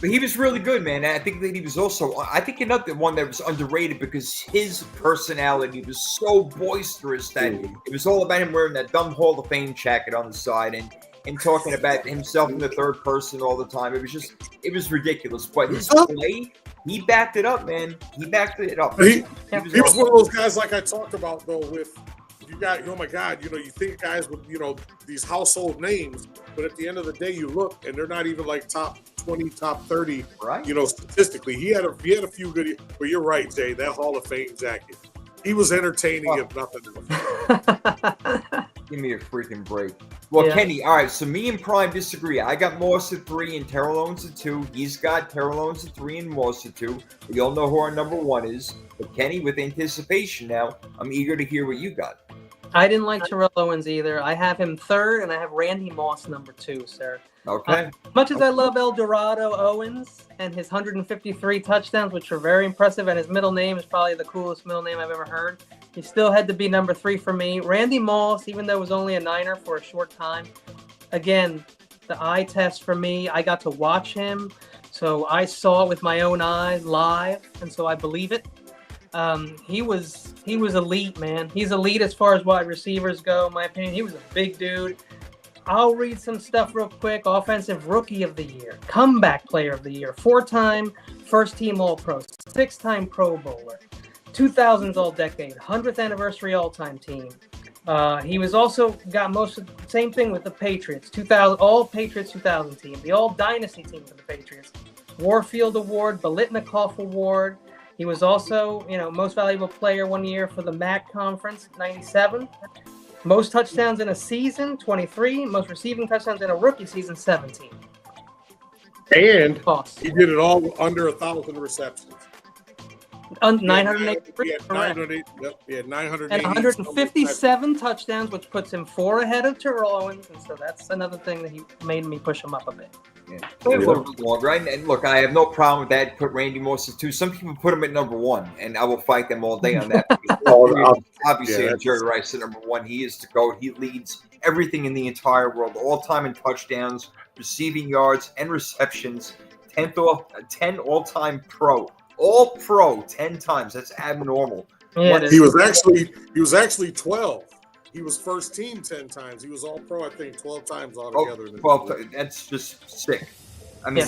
Speaker 1: But he was really good, man. I think that he was also, another one that was underrated because his personality was so boisterous that it was all about him wearing that dumb Hall of Fame jacket on the side and talking about himself in the third person all the time. It was ridiculous. But his play, he backed it up, man. He backed it up.
Speaker 2: He was one of those guys like I talked about, though, with you got, oh my God, you think guys with, these household names, but at the end of the day, you look and they're not even like top 20, top 30,
Speaker 1: right?
Speaker 2: Statistically. He had a few good, but you're right, Jay, that Hall of Fame jacket. He was entertaining if nothing else.
Speaker 1: Give me a freaking break. Well, Kenny, all right, so me and Prime disagree. I got Moss at 3 and Terrell Owens at 2. He's got Terrell Owens at 3 and Moss at 2. We all know who our number 1 is. But Kenny, with anticipation now, I'm eager to hear what you got.
Speaker 3: I didn't like Terrell Owens either. I have him 3rd, and I have Randy Moss number 2, sir.
Speaker 1: Okay.
Speaker 3: Much as I love El Dorado Owens and his 153 touchdowns, which are very impressive, and his middle name is probably the coolest middle name I've ever heard, he still had to be number 3 for me. Randy Moss, even though it was only a Niner for a short time, again, the eye test for me, I got to watch him, so I saw it with my own eyes live, and so I believe it. He was elite, man. He's elite as far as wide receivers go, in my opinion. He was a big dude. I'll read some stuff real quick. Offensive Rookie of the Year, Comeback Player of the Year, 4-time First-Team All-Pro, 6-time Pro Bowler, 2000s All-Decade, 100th Anniversary All-Time Team. He was also got most of the same thing with the Patriots, All Patriots 2000 team, the All Dynasty team for the Patriots, Warfield Award, Biletnikoff Award. He was also, most valuable player one year for the MAC Conference, 97. Most touchdowns in a season, 23. Most receiving touchdowns in a rookie season, 17.
Speaker 2: And he did it all under 1,000 receptions.
Speaker 3: 983.
Speaker 2: He had 980.
Speaker 3: And 157 touchdowns, which puts him 4 ahead of Terrell Owens. And so that's another thing that he made me push him up a bit.
Speaker 1: A little bit longer, right? And look, I have no problem with that. Put Randy Moss at 2. Some people put him at number 1, and I will fight them all day on that. Obviously, Jerry Rice at number 1. He is the GOAT. He leads everything in the entire world, all time in touchdowns, receiving yards, and receptions. 10 all-time pro. All pro 10 times. That's abnormal.
Speaker 3: Yeah,
Speaker 2: he was actually 12. He was first team 10 times. He was all pro, I think, 12 times altogether.
Speaker 1: 12. That's just sick. I mean,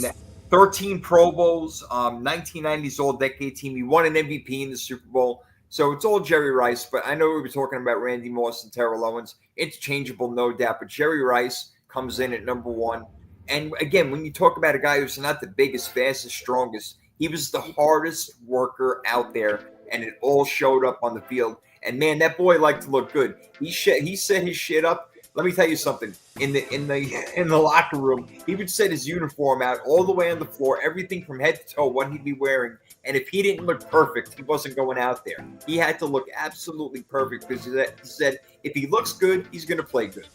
Speaker 1: 13 Pro Bowls, 1990s All-Decade team. He won an MVP in the Super Bowl. So it's all Jerry Rice. But I know we were talking about Randy Moss and Terrell Owens. Interchangeable, no doubt. But Jerry Rice comes in at number 1. And again, when you talk about a guy who's not the biggest, fastest, strongest, he was the hardest worker out there, and it all showed up on the field. And man, that boy liked to look good. He set his shit up. Let me tell you something. In the locker room, he would set his uniform out all the way on the floor, everything from head to toe, what he'd be wearing. And if he didn't look perfect, he wasn't going out there. He had to look absolutely perfect because he said if he looks good, he's going to play good.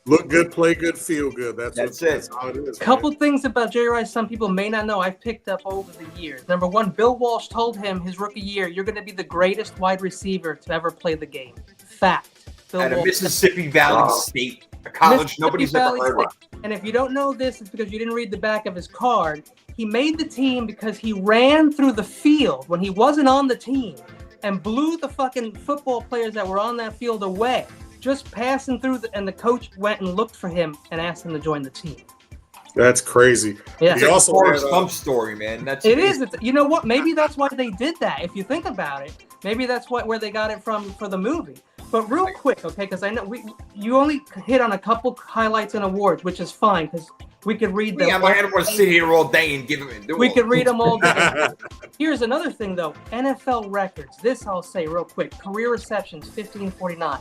Speaker 2: Look good, play good, feel good. That's how it is.
Speaker 3: Couple things about Jerry Rice some people may not know I've picked up over the years. Number 1, Bill Walsh told him his rookie year, you're going to be the greatest wide receiver to ever play the game. Fact.
Speaker 1: At a Mississippi Valley State. A college
Speaker 3: Mississippi
Speaker 1: nobody's ever
Speaker 3: Valley
Speaker 1: heard of.
Speaker 3: State. And if you don't know this, it's because you didn't read the back of his card. He made the team because he ran through the field when he wasn't on the team and blew the fucking football players that were on that field away, just passing through. And the coach went and looked for him and asked him to join the team.
Speaker 2: That's crazy.
Speaker 3: Yeah,
Speaker 2: He also
Speaker 1: Forrest
Speaker 2: had,
Speaker 1: Gump story, man. That's
Speaker 3: it is. It's, you know what? Maybe that's why they did that. If you think about it, maybe that's where they got it from for the movie. But real quick, okay? Because I know you only hit on a couple highlights and awards, which is fine because we could read them.
Speaker 1: Yeah, I don't want to sit here all day and give them.
Speaker 3: We could read them all day. Here's another thing, though. NFL records. This I'll say real quick. Career receptions, 1,549.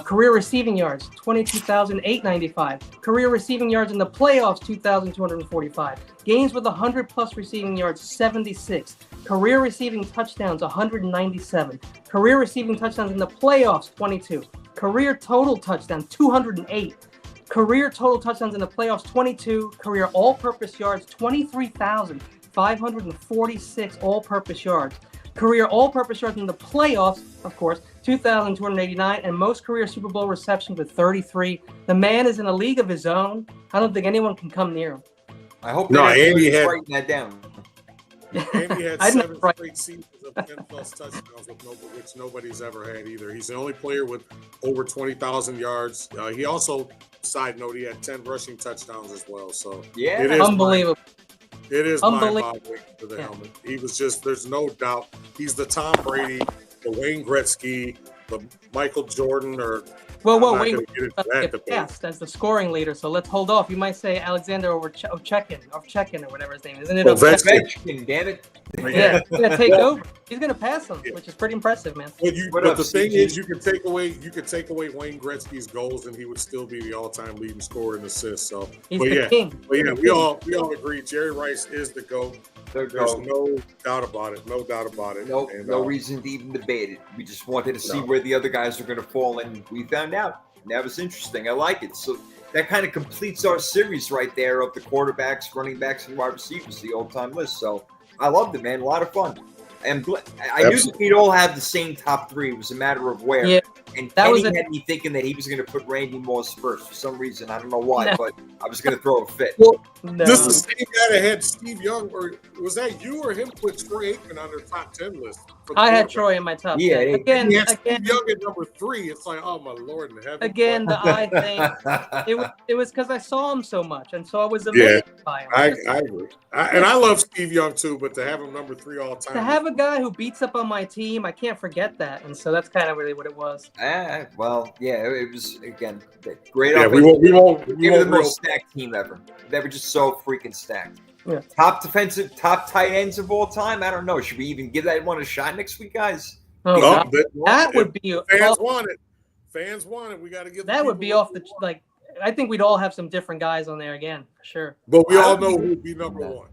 Speaker 3: Career receiving yards, 22,895. Career receiving yards in the playoffs, 2,245. Games with 100-plus receiving yards, 76. Career receiving touchdowns, 197. Career receiving touchdowns in the playoffs, 22. Career total touchdowns, 208. Career total touchdowns in the playoffs, 22. Career all-purpose yards, 23,546 all-purpose yards. Career all-purpose yards in the playoffs, of course, 2,289, and most career Super Bowl receptions with 33. The man is in a league of his own. I don't think anyone can come near him.
Speaker 1: I hope
Speaker 2: Andy had
Speaker 1: writing that down.
Speaker 2: Andy had 7 straight seasons of 10-plus touchdowns, which nobody's ever had either. He's the only player with over 20,000 yards. He also, side note, he had 10 rushing touchdowns as well. So
Speaker 1: Yeah,
Speaker 2: it is
Speaker 3: Unbelievable.
Speaker 2: It is
Speaker 3: Unbelievable.
Speaker 2: mind-boggling for the helmet. He was just, there's no doubt, he's the Tom Brady, the Wayne Gretzky, the Michael Jordan, or
Speaker 3: Whoa,
Speaker 2: I'm
Speaker 3: wait.
Speaker 2: not gonna get into that debate.
Speaker 3: Passed as the scoring leader, so let's hold off. You might say Alexander Ovechkin, or whatever his name is. Isn't it
Speaker 2: Ovechkin.
Speaker 1: Ovechkin, damn it.
Speaker 3: Yeah, he's gonna take over. He's gonna pass him, which is pretty impressive, man.
Speaker 2: But the thing is, you can take away Wayne Gretzky's goals, and he would still be the all-time leading scorer in assists. So,
Speaker 3: He's the king.
Speaker 2: But yeah, we all agree. Jerry Rice is the GOAT. There's
Speaker 1: No
Speaker 2: no doubt about it. No doubt about it. And,
Speaker 1: reason to even debate it. We just wanted to see where the other guys are going to fall, and we found out. And that was interesting. I like it. So that kind of completes our series right there of the quarterbacks, running backs, and wide receivers, the all-time list. So I loved it, man. A lot of fun. And I knew that we'd all have the same top 3. It was a matter of where.
Speaker 3: Yeah.
Speaker 1: And Kenny had me thinking that he was going to put Randy Moss first for some reason. I don't know why, but I was going to throw a fit.
Speaker 2: Well, this is the same guy that had Steve Young, or was that you or him put Troy Aikman on their top 10 list?
Speaker 3: I had Troy in my top 10. Again,
Speaker 2: Steve Young at number 3. It's like, oh my Lord in heaven.
Speaker 3: Again, the eye thing. It was because I saw him so much, and so I was amazed by him.
Speaker 2: I agree. I love Steve Young too, but to have him number 3 all time.
Speaker 3: To have a guy who beats up on my team, I can't forget that, and so that's kind of really what it was.
Speaker 1: Well, yeah, it was again great.
Speaker 2: Yeah, we won't
Speaker 1: the most stacked team ever. They were just so freaking stacked.
Speaker 3: Yeah.
Speaker 1: Top tight ends of all time. I don't know. Should we even give that one a shot next week, guys?
Speaker 3: Oh, that would be
Speaker 2: fans want it. Fans want it. We got to give
Speaker 3: that would be off the like. I think we'd all have some different guys on there again, for sure.
Speaker 2: But we all know who would be number 1.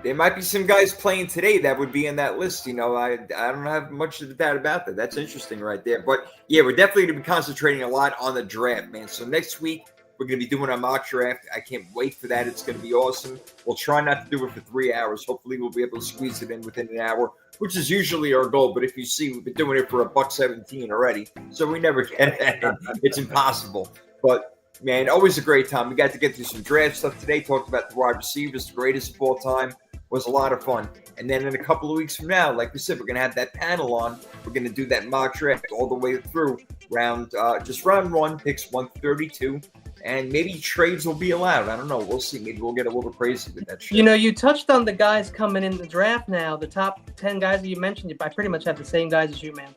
Speaker 1: There might be some guys playing today that would be in that list. I don't have much of that about that. That's interesting right there. But yeah, we're definitely going to be concentrating a lot on the draft, man. So next week we're going to be doing a mock draft. I can't wait for that. It's going to be awesome. We'll try not to do it for 3 hours. Hopefully we'll be able to squeeze it in within an hour, which is usually our goal. But if you see, we've been doing it for $1.17 already, so we never get it. It's impossible. But man, always a great time. We got to get through some draft stuff today. Talked about the wide receivers, the greatest of all time. Was a lot of fun. And then in a couple of weeks from now, like we said, we're going to have that panel on. We're going to do that mock draft all the way through round 1, picks 132. And maybe trades will be allowed. I don't know. We'll see. Maybe we'll get a little crazy with that shit.
Speaker 3: You touched on the guys coming in the draft now. The top 10 guys that you mentioned, I pretty much have the same guys as you, man.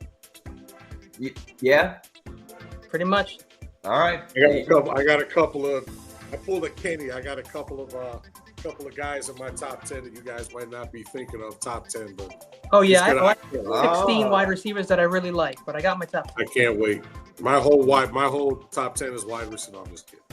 Speaker 1: Yeah?
Speaker 3: Pretty much.
Speaker 1: All right.
Speaker 2: I pulled a Kenny. I got a couple of guys in my top 10 that you guys might not be thinking of top 10, but
Speaker 3: I have 16 wide receivers that I really like, but I got my top 10.
Speaker 2: I can't wait. My whole top 10 is wide receiver. I'm just kidding.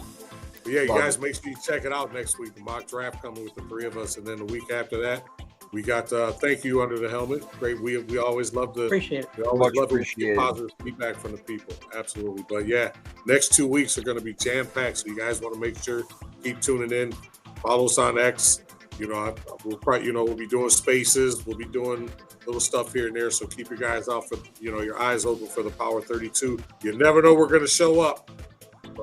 Speaker 2: But yeah, you guys make sure you check it out next week. The mock draft coming with the 3 of us, and then the week after that, we got Thank You Under the Helmet. Great. We always love to
Speaker 3: appreciate it.
Speaker 2: We always love to get positive feedback from the people. Absolutely. But yeah, next 2 weeks are going to be jam-packed, so you guys want to make sure keep tuning in. Follow us on X. We'll be doing spaces. We'll be doing little stuff here and there. So keep your guys out for, your eyes open for the Power 32. You never know we're going to show up.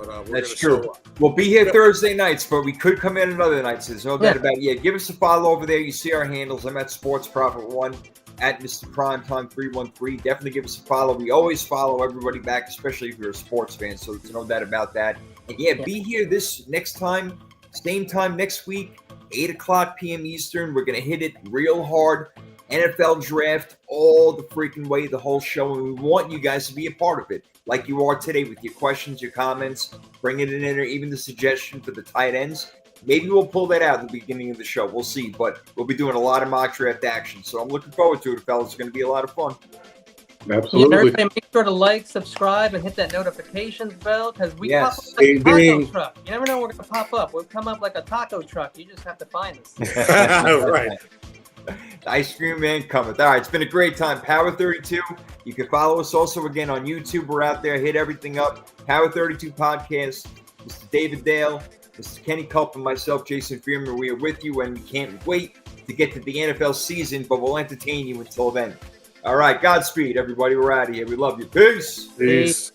Speaker 2: But we're
Speaker 1: That's
Speaker 2: gonna
Speaker 1: true.
Speaker 2: show up.
Speaker 1: We'll be here Thursday nights, but we could come in another night. So there's no doubt about it. Yeah, give us a follow over there. You see our handles. I'm at Sports Prophet 1, at Mr. Primetime 313. Definitely give us a follow. We always follow everybody back, especially if you're a sports fan. So there's no doubt about that. And yeah, be here this next time, same time next week, 8:00 p.m. Eastern. We're gonna hit it real hard. NFL draft all the freaking way, the whole show, and we want you guys to be a part of it, like you are today with your questions, your comments, bring it in there, even the suggestion for the tight ends. Maybe we'll pull that out at the beginning of the show. We'll see, but we'll be doing a lot of mock draft action, so I'm looking forward to it, fellas. It's going to be a lot of fun.
Speaker 4: Absolutely.
Speaker 3: Yeah, everybody make sure to like, subscribe, and hit that notifications bell because we pop up like a
Speaker 2: Ding.
Speaker 3: taco truck. You never know we're going to pop up. We'll come up like a taco truck. You just have to find us.
Speaker 2: Right.
Speaker 1: The ice cream man cometh. All right, it's been a great time. Power 32. You can follow us also again on YouTube. We're out there. Hit everything up. Power 32 Podcast. Mr. David Dale, Mr. Kenny Culp, and myself, Jason Fearman. We are with you, and we can't wait to get to the NFL season, but we'll entertain you until then. All right, Godspeed, everybody. We're out of here. We love you. Peace.
Speaker 2: Peace.